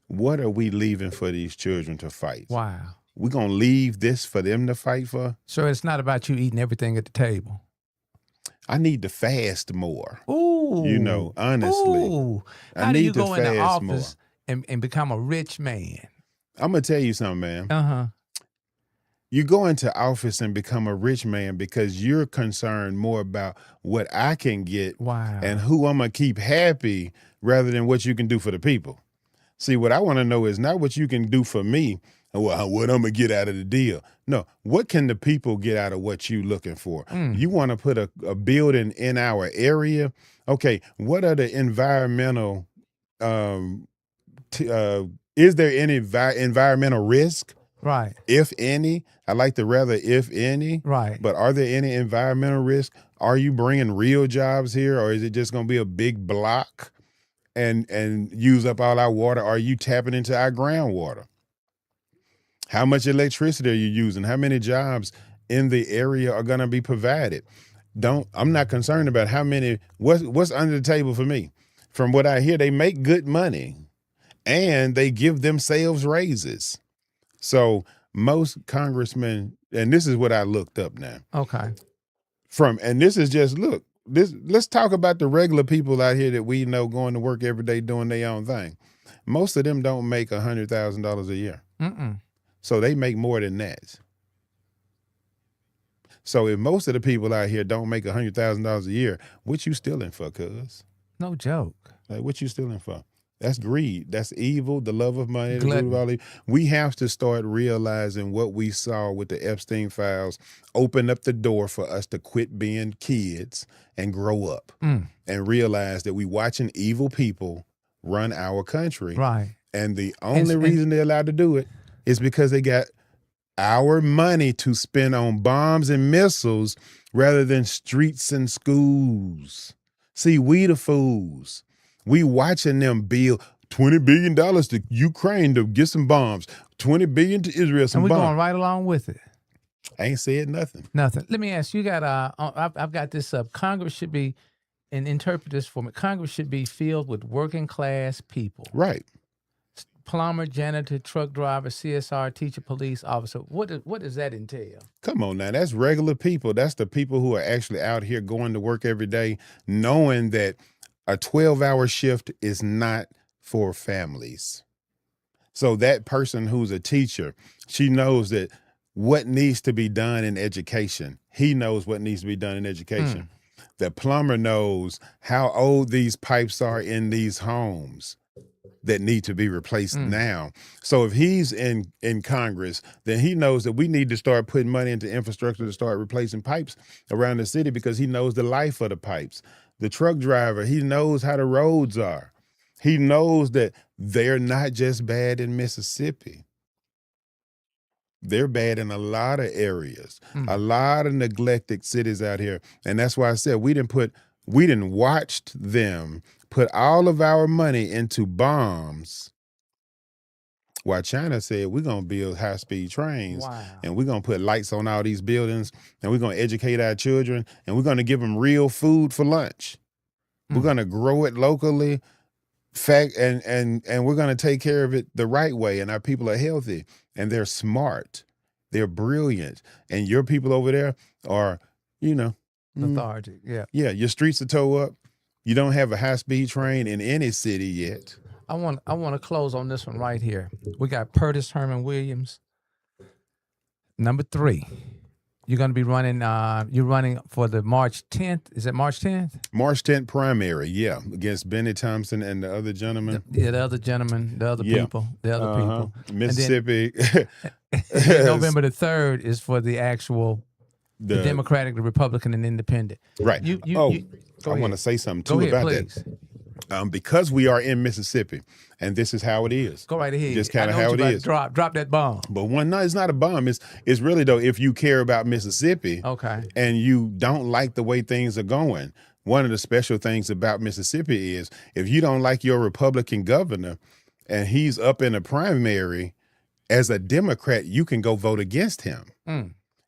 what are we leaving for these children to fight? Wow. We're going to leave this for them to fight for? So it's not about you eating everything at the table. I need to fast more. Ooh. Honestly. Ooh. I How do need you to go in the fast office and become a rich man? I'm going to tell you something, man. Uh-huh. You go into office and become a rich man because you're concerned more about what I can get and who I'm going to keep happy rather than what you can do for the people. See, what I want to know is not what you can do for me and what I'm going to get out of the deal. No, what can the people get out of what you're looking for? You want to put a building in our area? Okay, what are the environmental, is there any environmental risk? Right. If any, I like the rather if any. Right. But are there any environmental risk? Are you bringing real jobs here, or is it just going to be a big block and use up all our water? Are you tapping into our groundwater? How much electricity are you using? How many jobs in the area are going to be provided? I'm not concerned about how many, what's under the table for me. From what I hear, they make good money and they give themselves raises. So most congressmen, and this is what I looked up now Okay. and this is just, look, let's talk about the regular people out here that we know going to work every day doing their own thing. Most of them don't make $100,000 a year. So they make more than that. So if most of the people out here don't make $100,000 a year, what you stealing for, cuz? No joke. Like, what you stealing for? That's greed. That's evil, the love of money. The root Gluttony. of all evil. We have to start realizing what we saw with the Epstein files open up the door for us to quit being kids and grow up and realize that we watching evil people run our country. Right. And the only reason they're allowed to do it is because they got our money to spend on bombs and missiles rather than streets and schools. See, we the fools. We watching them build $20 billion to Ukraine to get some bombs, $20 billion to Israel, some And we're bombs. going right along with it. I ain't said nothing. Nothing. Let me ask you. I've got this up. Congress should be, and interpret this for me. Congress should be filled with working class people. Right. Plumber, janitor, truck driver, CSR, teacher, police officer. What does that entail? Come on now. That's regular people. That's the people who are actually out here going to work every day, knowing that a 12-hour shift is not for families. So that person who's a teacher, she knows that what needs to be done in education. He knows what needs to be done in education. The plumber knows how old these pipes are in these homes that need to be replaced now. So if he's in Congress, then he knows that we need to start putting money into infrastructure to start replacing pipes around the city because he knows the life of the pipes. The truck driver, he knows how the roads are. He knows that they're not just bad in Mississippi. They're bad in a lot of areas, a lot of neglected cities out here. And that's why I said we didn't watch them put all of our money into bombs while China said we're going to build high-speed trains and we're going to put lights on all these buildings and we're going to educate our children and we're going to give them real food for lunch. We're going to grow it locally, and we're going to take care of it the right way, and our people are healthy and they're smart. They're brilliant. And your people over there are, Lethargic. Yeah. Yeah, your streets are towed up. You don't have a high-speed train in any city yet. I want to close on this one right here. We got PERTIS Herman Williams. Number 3. You're going to be running. You're running for the March 10th. Is it March 10th? March 10th primary, yeah, against Benny Thompson and the other gentleman. The other gentleman, the other people, people. Mississippi. And then November the 3rd is for the actual the Democratic, the Republican, and Independent. Right. I want to say something too about please. That. Because we are in Mississippi, and this is how it is. Go right ahead. Just kind of how it is. Drop that bomb. But no, it's not a bomb. It's really, though, if you care about Mississippi, okay, and you don't like the way things are going, one of the special things about Mississippi is if you don't like your Republican governor and he's up in a primary as a Democrat, you can go vote against him.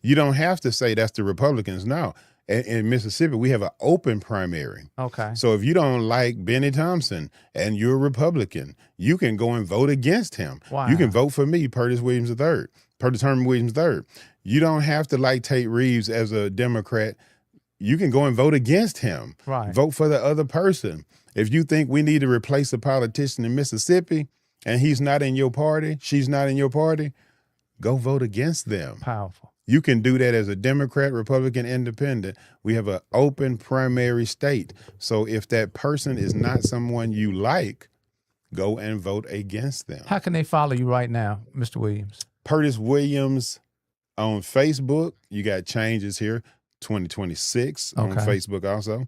You don't have to say that's the Republicans. No. In Mississippi, we have an open primary. Okay. So if you don't like Benny Thompson and you're a Republican, you can go and vote against him. Wow. You can vote for me, PERTIS Williams III, PERTIS Herman Williams III. You don't have to like Tate Reeves as a Democrat. You can go and vote against him. Right. Vote for the other person. If you think we need to replace a politician in Mississippi and he's not in your party, she's not in your party, go vote against them. Powerful. You can do that as a Democrat, Republican, Independent. We have an open primary state. So if that person is not someone you like, go and vote against them. How can they follow you right now, Mr. Williams? PERTIS Williams on Facebook. You got changes here, 2026 on Facebook also.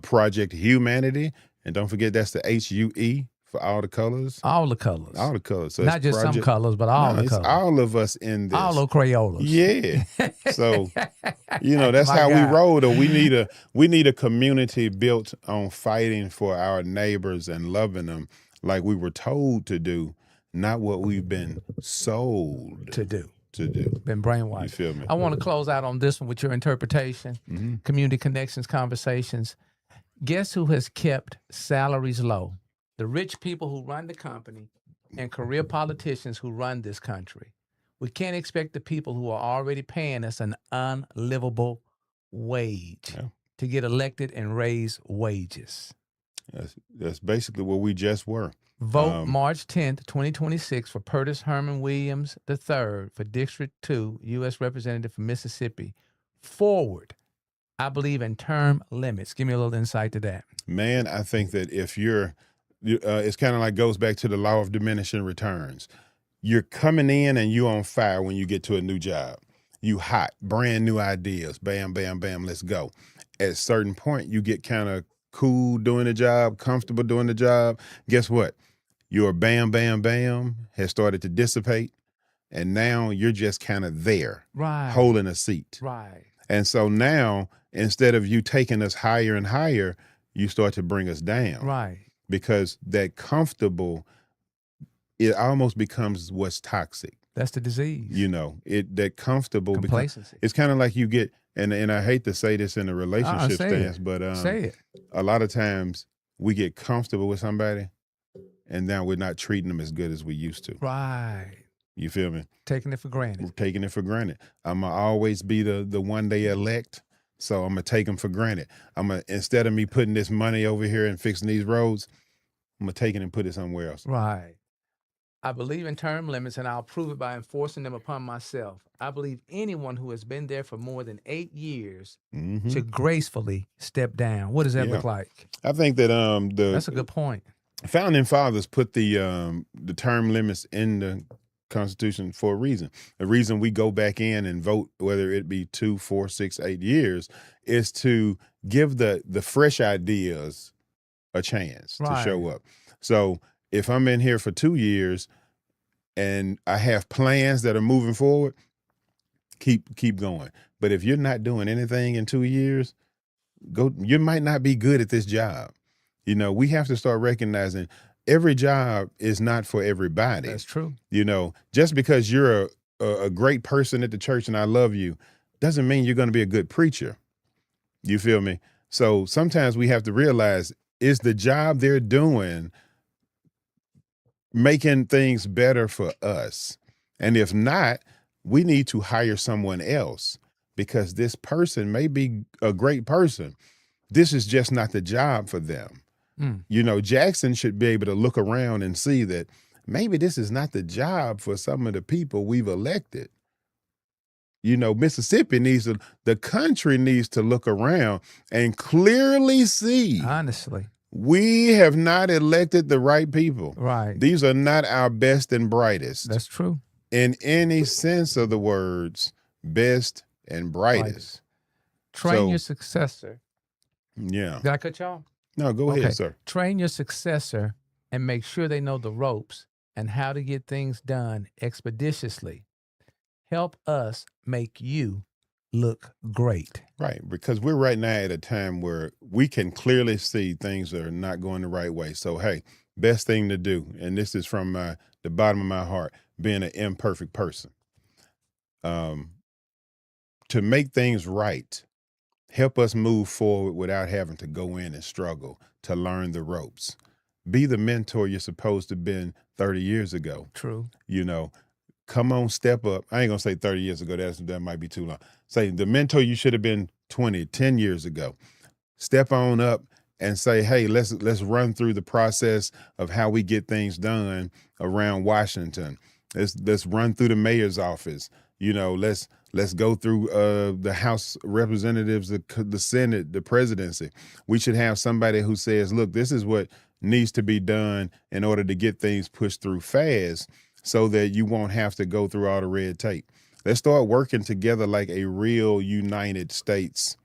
Project Humanity. And don't forget that's the HUE for all the colors. All the colors. All the colors. So not just some colors, but all the colors. All of us in this. All the Crayolas. Yeah. So, that's how we roll. Though we need a community built on fighting for our neighbors and loving them like we were told to do, not what we've been sold to do. Been brainwashed. You feel me? I want to close out on this one with your interpretation. Community connections, conversations. Guess who has kept salaries low? The rich people who run the company and career politicians who run this country. We can't expect the people who are already paying us an unlivable wage to get elected and raise wages. That's basically what we just were. Vote March 10th, 2026 for PERTIS Herman Williams III for District 2, U.S. Representative for Mississippi. Forward. I believe in term limits. Give me a little insight to that. Man, I think that if it's kind of like goes back to the law of diminishing returns. You're coming in and you're on fire when you get to a new job. You hot, brand new ideas. Bam, bam, bam, let's go. At a certain point, you get kind of cool doing the job, comfortable doing the job. Guess what? Your bam, bam, bam has started to dissipate. And now you're just kind of there, right, holding a seat. Right. And so now, instead of you taking us higher and higher, you start to bring us down. Right. Because that comfortable, it almost becomes what's toxic. That's the disease. You know, that comfortable complacency. It's kind of like you get, and I hate to say this in a relationship stance, but say it. A lot of times we get comfortable with somebody, and now we're not treating them as good as we used to. Right. You feel me? Taking it for granted. We're taking it for granted. I'm gonna always be the one they elect, so I'm gonna take them for granted. Instead of me putting this money over here and fixing these roads, I'm gonna take it and put it somewhere else. Right. I believe in term limits, and I'll prove it by enforcing them upon myself. I believe anyone who has been there for more than 8 years should gracefully step down. What does that look like? I think that that's a good point. Founding fathers put the term limits in the Constitution for a reason. The reason we go back in and vote, whether it be 2, 4, 6, 8 years, is to give the fresh ideas a chance to show up. So if I'm in here for 2 years and I have plans that are moving forward, keep going. But if you're not doing anything in 2 years, you might not be good at this job. You know, we have to start recognizing every job is not for everybody. That's true. You know, just because you're a great person at the church and I love you, doesn't mean you're going to be a good preacher. You feel me? So sometimes we have to realize, is the job they're doing making things better for us? And if not, we need to hire someone else, because this person may be a great person. This is just not the job for them. You know, Jackson should be able to look around and see that maybe this is not the job for some of the people we've elected. You know, Mississippi the country needs to look around and clearly see. Honestly. We have not elected the right people. Right. These are not our best and brightest. That's true. In any sense of the words, best and brightest. Train your successor. Yeah. Did I cut y'all? No, go ahead, sir. Train your successor and make sure they know the ropes and how to get things done expeditiously. Help us make you look great. Right, because we're right now at a time where we can clearly see things are not going the right way. So, hey, best thing to do, and this is from the bottom of my heart, being an imperfect person, to make things right. Help us move forward without having to go in and struggle to learn the ropes. Be the mentor you're supposed to have been 30 years ago. True. You know, come on, step up. I ain't gonna say 30 years ago. That might be too long. Say the mentor you should have been 10 years ago. Step on up and say, hey, let's run through the process of how we get things done around Washington. Let's run through the mayor's office. You know, let's go through the House Representatives, the Senate, the presidency. We should have somebody who says, look, this is what needs to be done in order to get things pushed through fast so that you won't have to go through all the red tape. Let's start working together like a real United States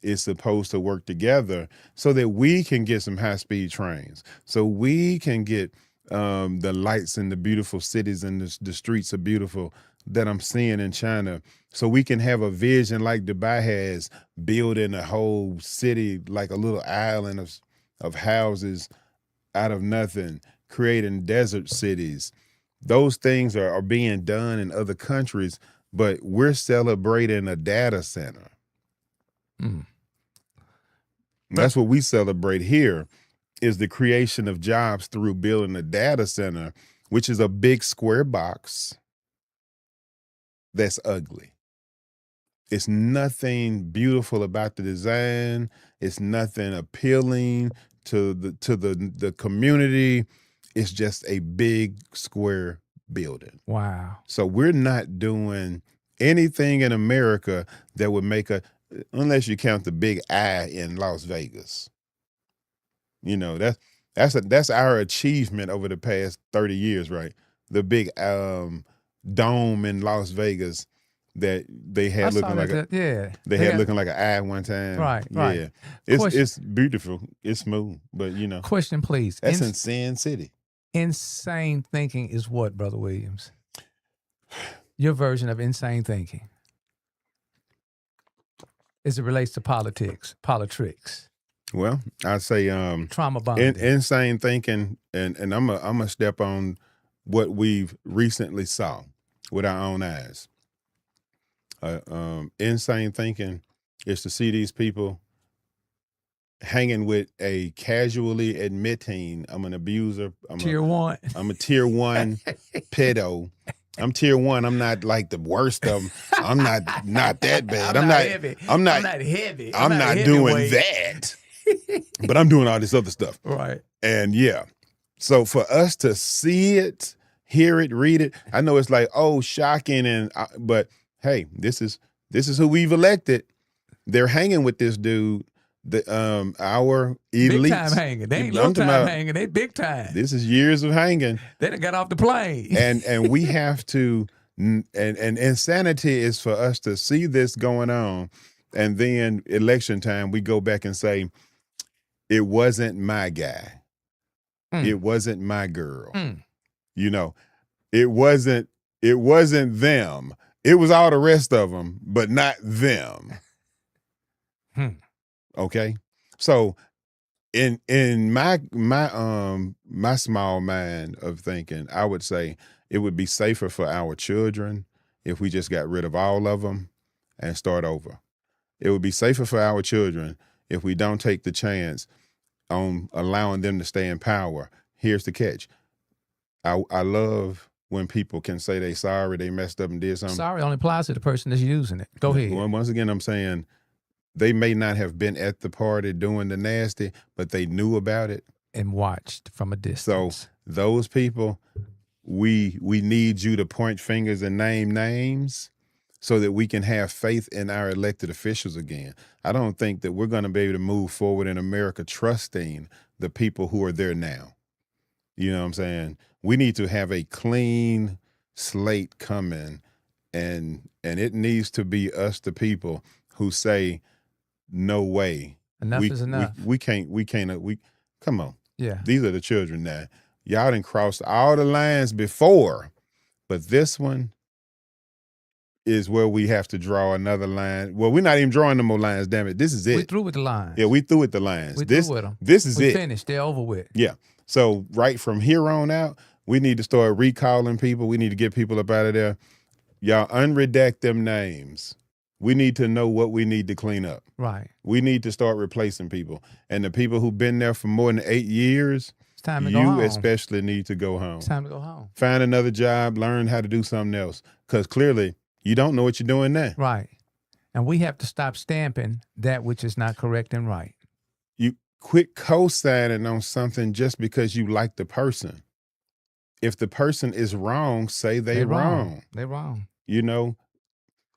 is supposed to work together so that we can get some high-speed trains, so we can get the lights in the beautiful cities, and the streets are beautiful that I'm seeing in China, so we can have a vision like Dubai has, building a whole city like a little island of houses out of nothing, creating desert cities. Those things are being done in other countries, but we're celebrating a data center. That's what we celebrate here, is the creation of jobs through building a data center, which is a big square box that's ugly. It's nothing beautiful about the design. It's nothing appealing to the community. It's just a big square building. Wow. So we're not doing anything in America that would make unless you count the big I in Las Vegas. You know, that's our achievement over the past 30 years, right? The big dome in Las Vegas that they had looking like looking like an eye one time. Right, yeah. right. It's beautiful. It's smooth, but you know. Question, please. That's in Sin City. Insane thinking is what, Brother Williams? Your version of insane thinking as it relates to politics. Well, I'd say trauma bonding. Insane thinking, and I'm a step on what we've recently saw with our own eyes. Insane thinking is to see these people hanging with a casually admitting I'm an abuser. Tier 1. I'm a tier 1 pedo. I'm tier 1. I'm not like the worst of them. I'm not that bad. I'm not heavy. I'm not heavy. I'm not doing that. But I'm doing all this other stuff. Right. And yeah. So for us to see it, hear it, read it, I know it's like, oh, shocking, but hey, this is who we've elected. They're hanging with this dude. Our elites. Big time hanging. They ain't little time hanging. They big time. This is years of hanging. They done got off the plane. and we have to, and insanity is for us to see this going on, and then election time we go back and say, it wasn't my guy. It wasn't my girl. You know, it wasn't them. It was all the rest of them, but not them. Okay, so in my small mind of thinking, I would say it would be safer for our children if we just got rid of all of them and start over. It would be safer for our children if we don't take the chance on allowing them to stay in power. Here's the catch. I love when people can say they sorry, they messed up and did something. Sorry only applies to the person that's using it. Go ahead. Well, once again, I'm saying they may not have been at the party doing the nasty, but they knew about it. And watched from a distance. So those people, we need you to point fingers and name names so that we can have faith in our elected officials again. I don't think that we're going to be able to move forward in America trusting the people who are there now. You know what I'm saying? We need to have a clean slate coming, and it needs to be us, the people, who say, no way. Enough is enough. We can't, come on. Yeah. These are the children now. Y'all done crossed all the lines before, but this one is where we have to draw another line. Well, we're not even drawing no more lines, damn it. This is it. We through with the lines. Yeah, we through with the lines. We through with them. This is we it. Finished. They're over with. Yeah. So right from here on out, we need to start recalling people. We need to get people up out of there. Y'all unredact them names. We need to know what we need to clean up. Right. We need to start replacing people. And the people who've been there for more than 8 years, it's time to go home. You especially need to go home. It's time to go home. Find another job, learn how to do something else. Because clearly, you don't know what you're doing now. Right. And we have to stop stamping that which is not correct and right. You quit co-signing on something just because you like the person. If the person is wrong, say they're wrong. They're wrong. You know,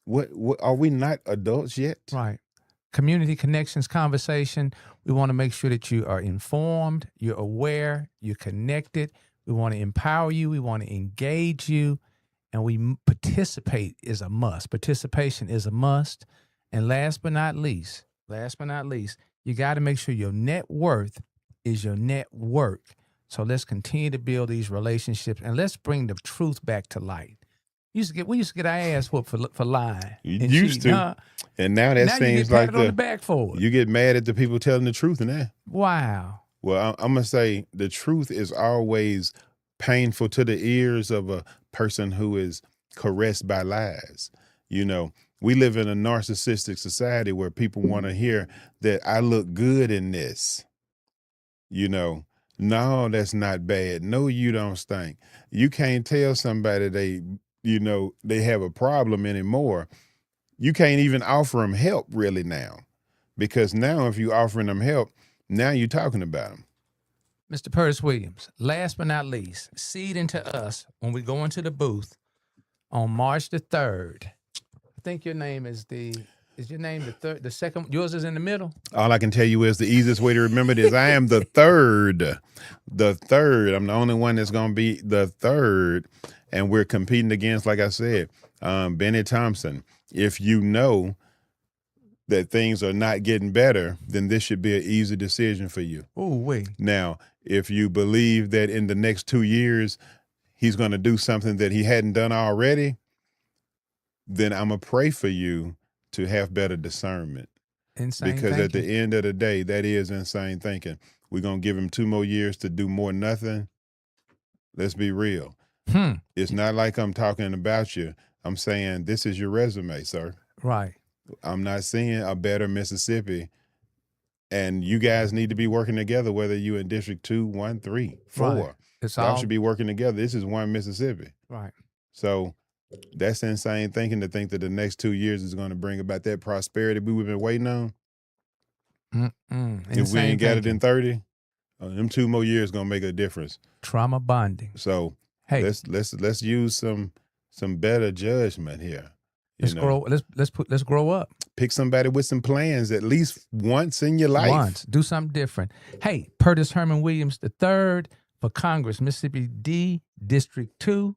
what are we not adults yet? Right. Community connections conversation. We want to make sure that you are informed, you're aware, you're connected. We want to empower you. We want to engage you. And we participate is a must. Participation is a must. And last but not least, you got to make sure your net worth is your network. So let's continue to build these relationships and let's bring the truth back to light. We used to get our ass whooped for lying. You used to. Huh? And now that seems like on the back for it. You get mad at the people telling the truth in that. Wow. Well, I'm going to say the truth is always painful to the ears of a person who is caressed by lies. You know, we live in a narcissistic society where people want to hear that I look good in this. You know, no, that's not bad. No, you don't stink. You can't tell somebody they they have a problem anymore. You can't even offer them help really now, because now if you offering them help, now you're talking about them. Mr. Curtis Williams, last but not least, seed into us when we go into the booth on March the 3rd. I think your name is your name the third, the second, yours is in the middle? All I can tell you is the easiest way to remember it is I am the third. The third. I'm the only one that's going to be the third. And we're competing against, like I said, Benny Thompson. If you know that things are not getting better, then this should be an easy decision for you. Oh, wait. Now, if you believe that in the next 2 years, he's going to do something that he hadn't done already, then I'm going to pray for you to have better discernment. Insane because thinking. at the end of the day, that is insane thinking. We're going to give him 2 more years to do more nothing. Let's be real. It's not like I'm talking about you. I'm saying this is your resume, sir. Right. I'm not seeing a better Mississippi. And you guys need to be working together, whether you in District 2, 1, 3, 4. Right. It's Y'all all should be working together. This is one Mississippi. right. So that's insane thinking, to think that the next 2 years is going to bring about that prosperity we've been waiting on. If we ain't got it in 30, them 2 more years going to make a difference. Trauma bonding. So Hey, let's use some better judgment here. let's grow. Let's grow up. Pick somebody with some plans at least once in your life. Once. Do something different. Hey, Pertis Herman Williams III for Congress, Mississippi D, District 2.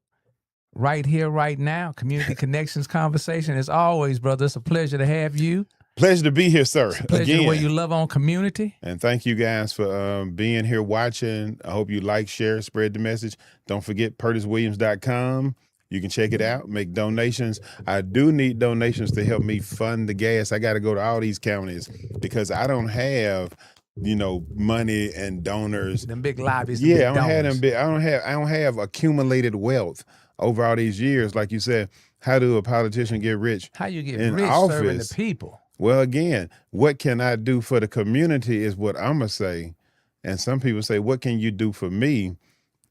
Right here, right now. Community Connections Conversation. As always, brother, it's a pleasure to have you. Pleasure to be here, sir. It's a pleasure Again. where you love on community. And thank you guys for being here watching. I hope you like, share, spread the message. Don't forget PERTISWilliams.com. You can check it out, make donations. I do need donations to help me fund the gas. I got to go to all these counties because I don't have, money and donors. Them big lobbies. Yeah, I don't have them big. I don't have accumulated wealth over all these years. Like you said, how do a politician get rich? How you get in rich office? serving the people? Well, again, what can I do for the community is what I'm going to say. And some people say, what can you do for me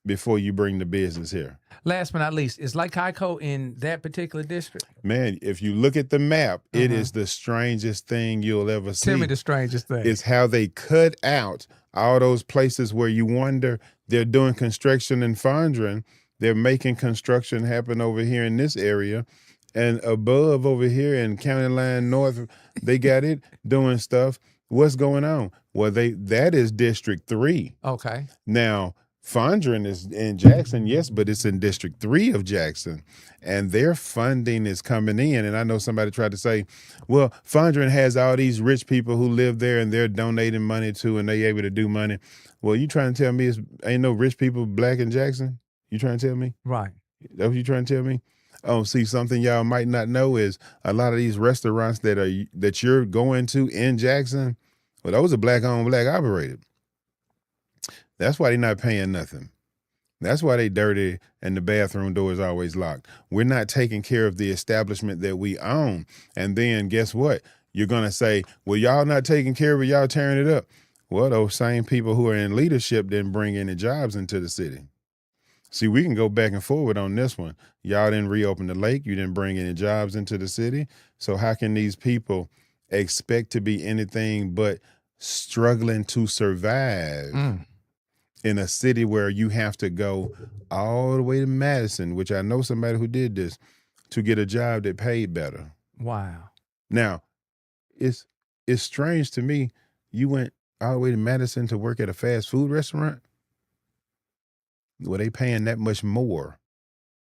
before you bring the business here? Last but not least, is like Kaiko in that particular district? Man, if you look at the map, it is the strangest thing you'll ever see. Tell me the strangest thing. It's how they cut out all those places where you wonder they're doing construction in Fondren. They're making construction happen over here in this area. And above over here in County Line North, they got it doing stuff. What's going on? Well, that is District 3. Okay. Now, Fondren is in Jackson, yes, but it's in District 3 of Jackson. And their funding is coming in. And I know somebody tried to say, well, Fondren has all these rich people who live there and they're donating money to and they able to do money. Well, you trying to tell me ain't no rich people black in Jackson? You trying to tell me? Right. That's what you trying to tell me? Oh, see, something y'all might not know is a lot of these restaurants that you're going to in Jackson, well, those are black-owned, black-operated. That's why they're not paying nothing. That's why they dirty and the bathroom door is always locked. We're not taking care of the establishment that we own. And then guess what? You're going to say, well, y'all not taking care of it, y'all tearing it up. Well, those same people who are in leadership didn't bring any jobs into the city. See, we can go back and forward on this one. Y'all didn't reopen the lake. You didn't bring any jobs into the city. So how can these people expect to be anything but struggling to survive in a city where you have to go all the way to Madison, which I know somebody who did this, to get a job that paid better? Wow. Now, it's strange to me. You went all the way to Madison to work at a fast food restaurant? Well, they paying that much more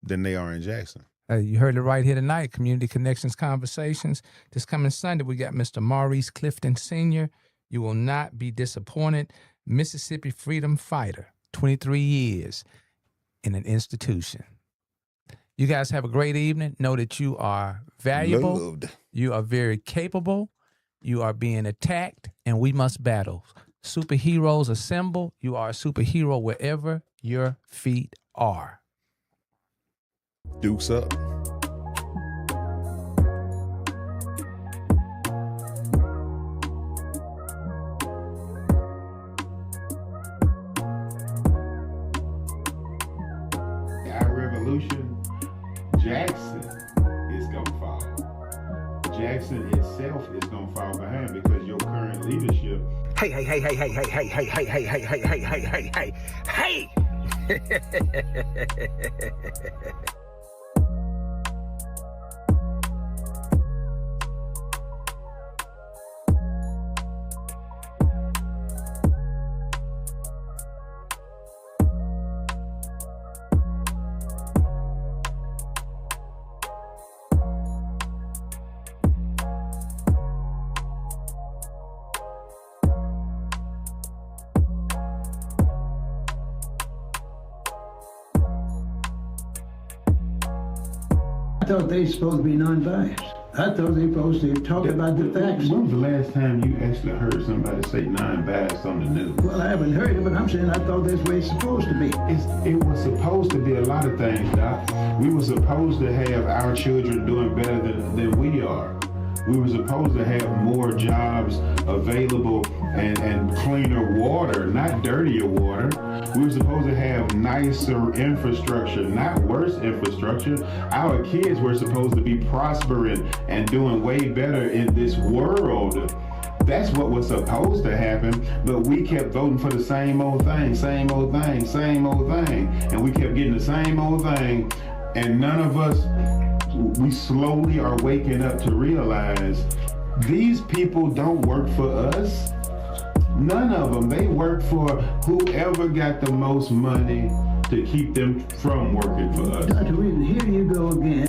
than they are in Jackson. You heard it right here tonight, Community Connections Conversations. This coming Sunday, we got Mr. Maurice Clifton Sr. You will not be disappointed. Mississippi freedom fighter, 23 years in an institution. You guys have a great evening. Know that you are valuable. Loved. You are very capable. You are being attacked, and we must battle. Superheroes assemble. You are a superhero wherever your feet are. Dukes up. Our revolution, Jackson. Hey, hey, hey, hey, hey, hey, hey, hey, hey, hey, hey, hey, hey, hey, hey, hey, hey. I thought they supposed to be non-biased. I thought they supposed to talk about the facts. When was the last time you actually heard somebody say non-biased on the news? Well, I haven't heard it, but I'm saying I thought that's the way it's supposed to be. It was supposed to be a lot of things, Doc. We were supposed to have our children doing better than we are. We were supposed to have more jobs available and cleaner water, not dirtier water. We were supposed to have nicer infrastructure, not worse infrastructure. Our kids were supposed to be prospering and doing way better in this world. That's what was supposed to happen, but we kept voting for the same old thing, same old thing, same old thing. And we kept getting the same old thing, and none of us, we slowly are waking up to realize these people don't work for us. None of them. They work for whoever got the most money to keep them from working for us. Dr. Reed, here you go again.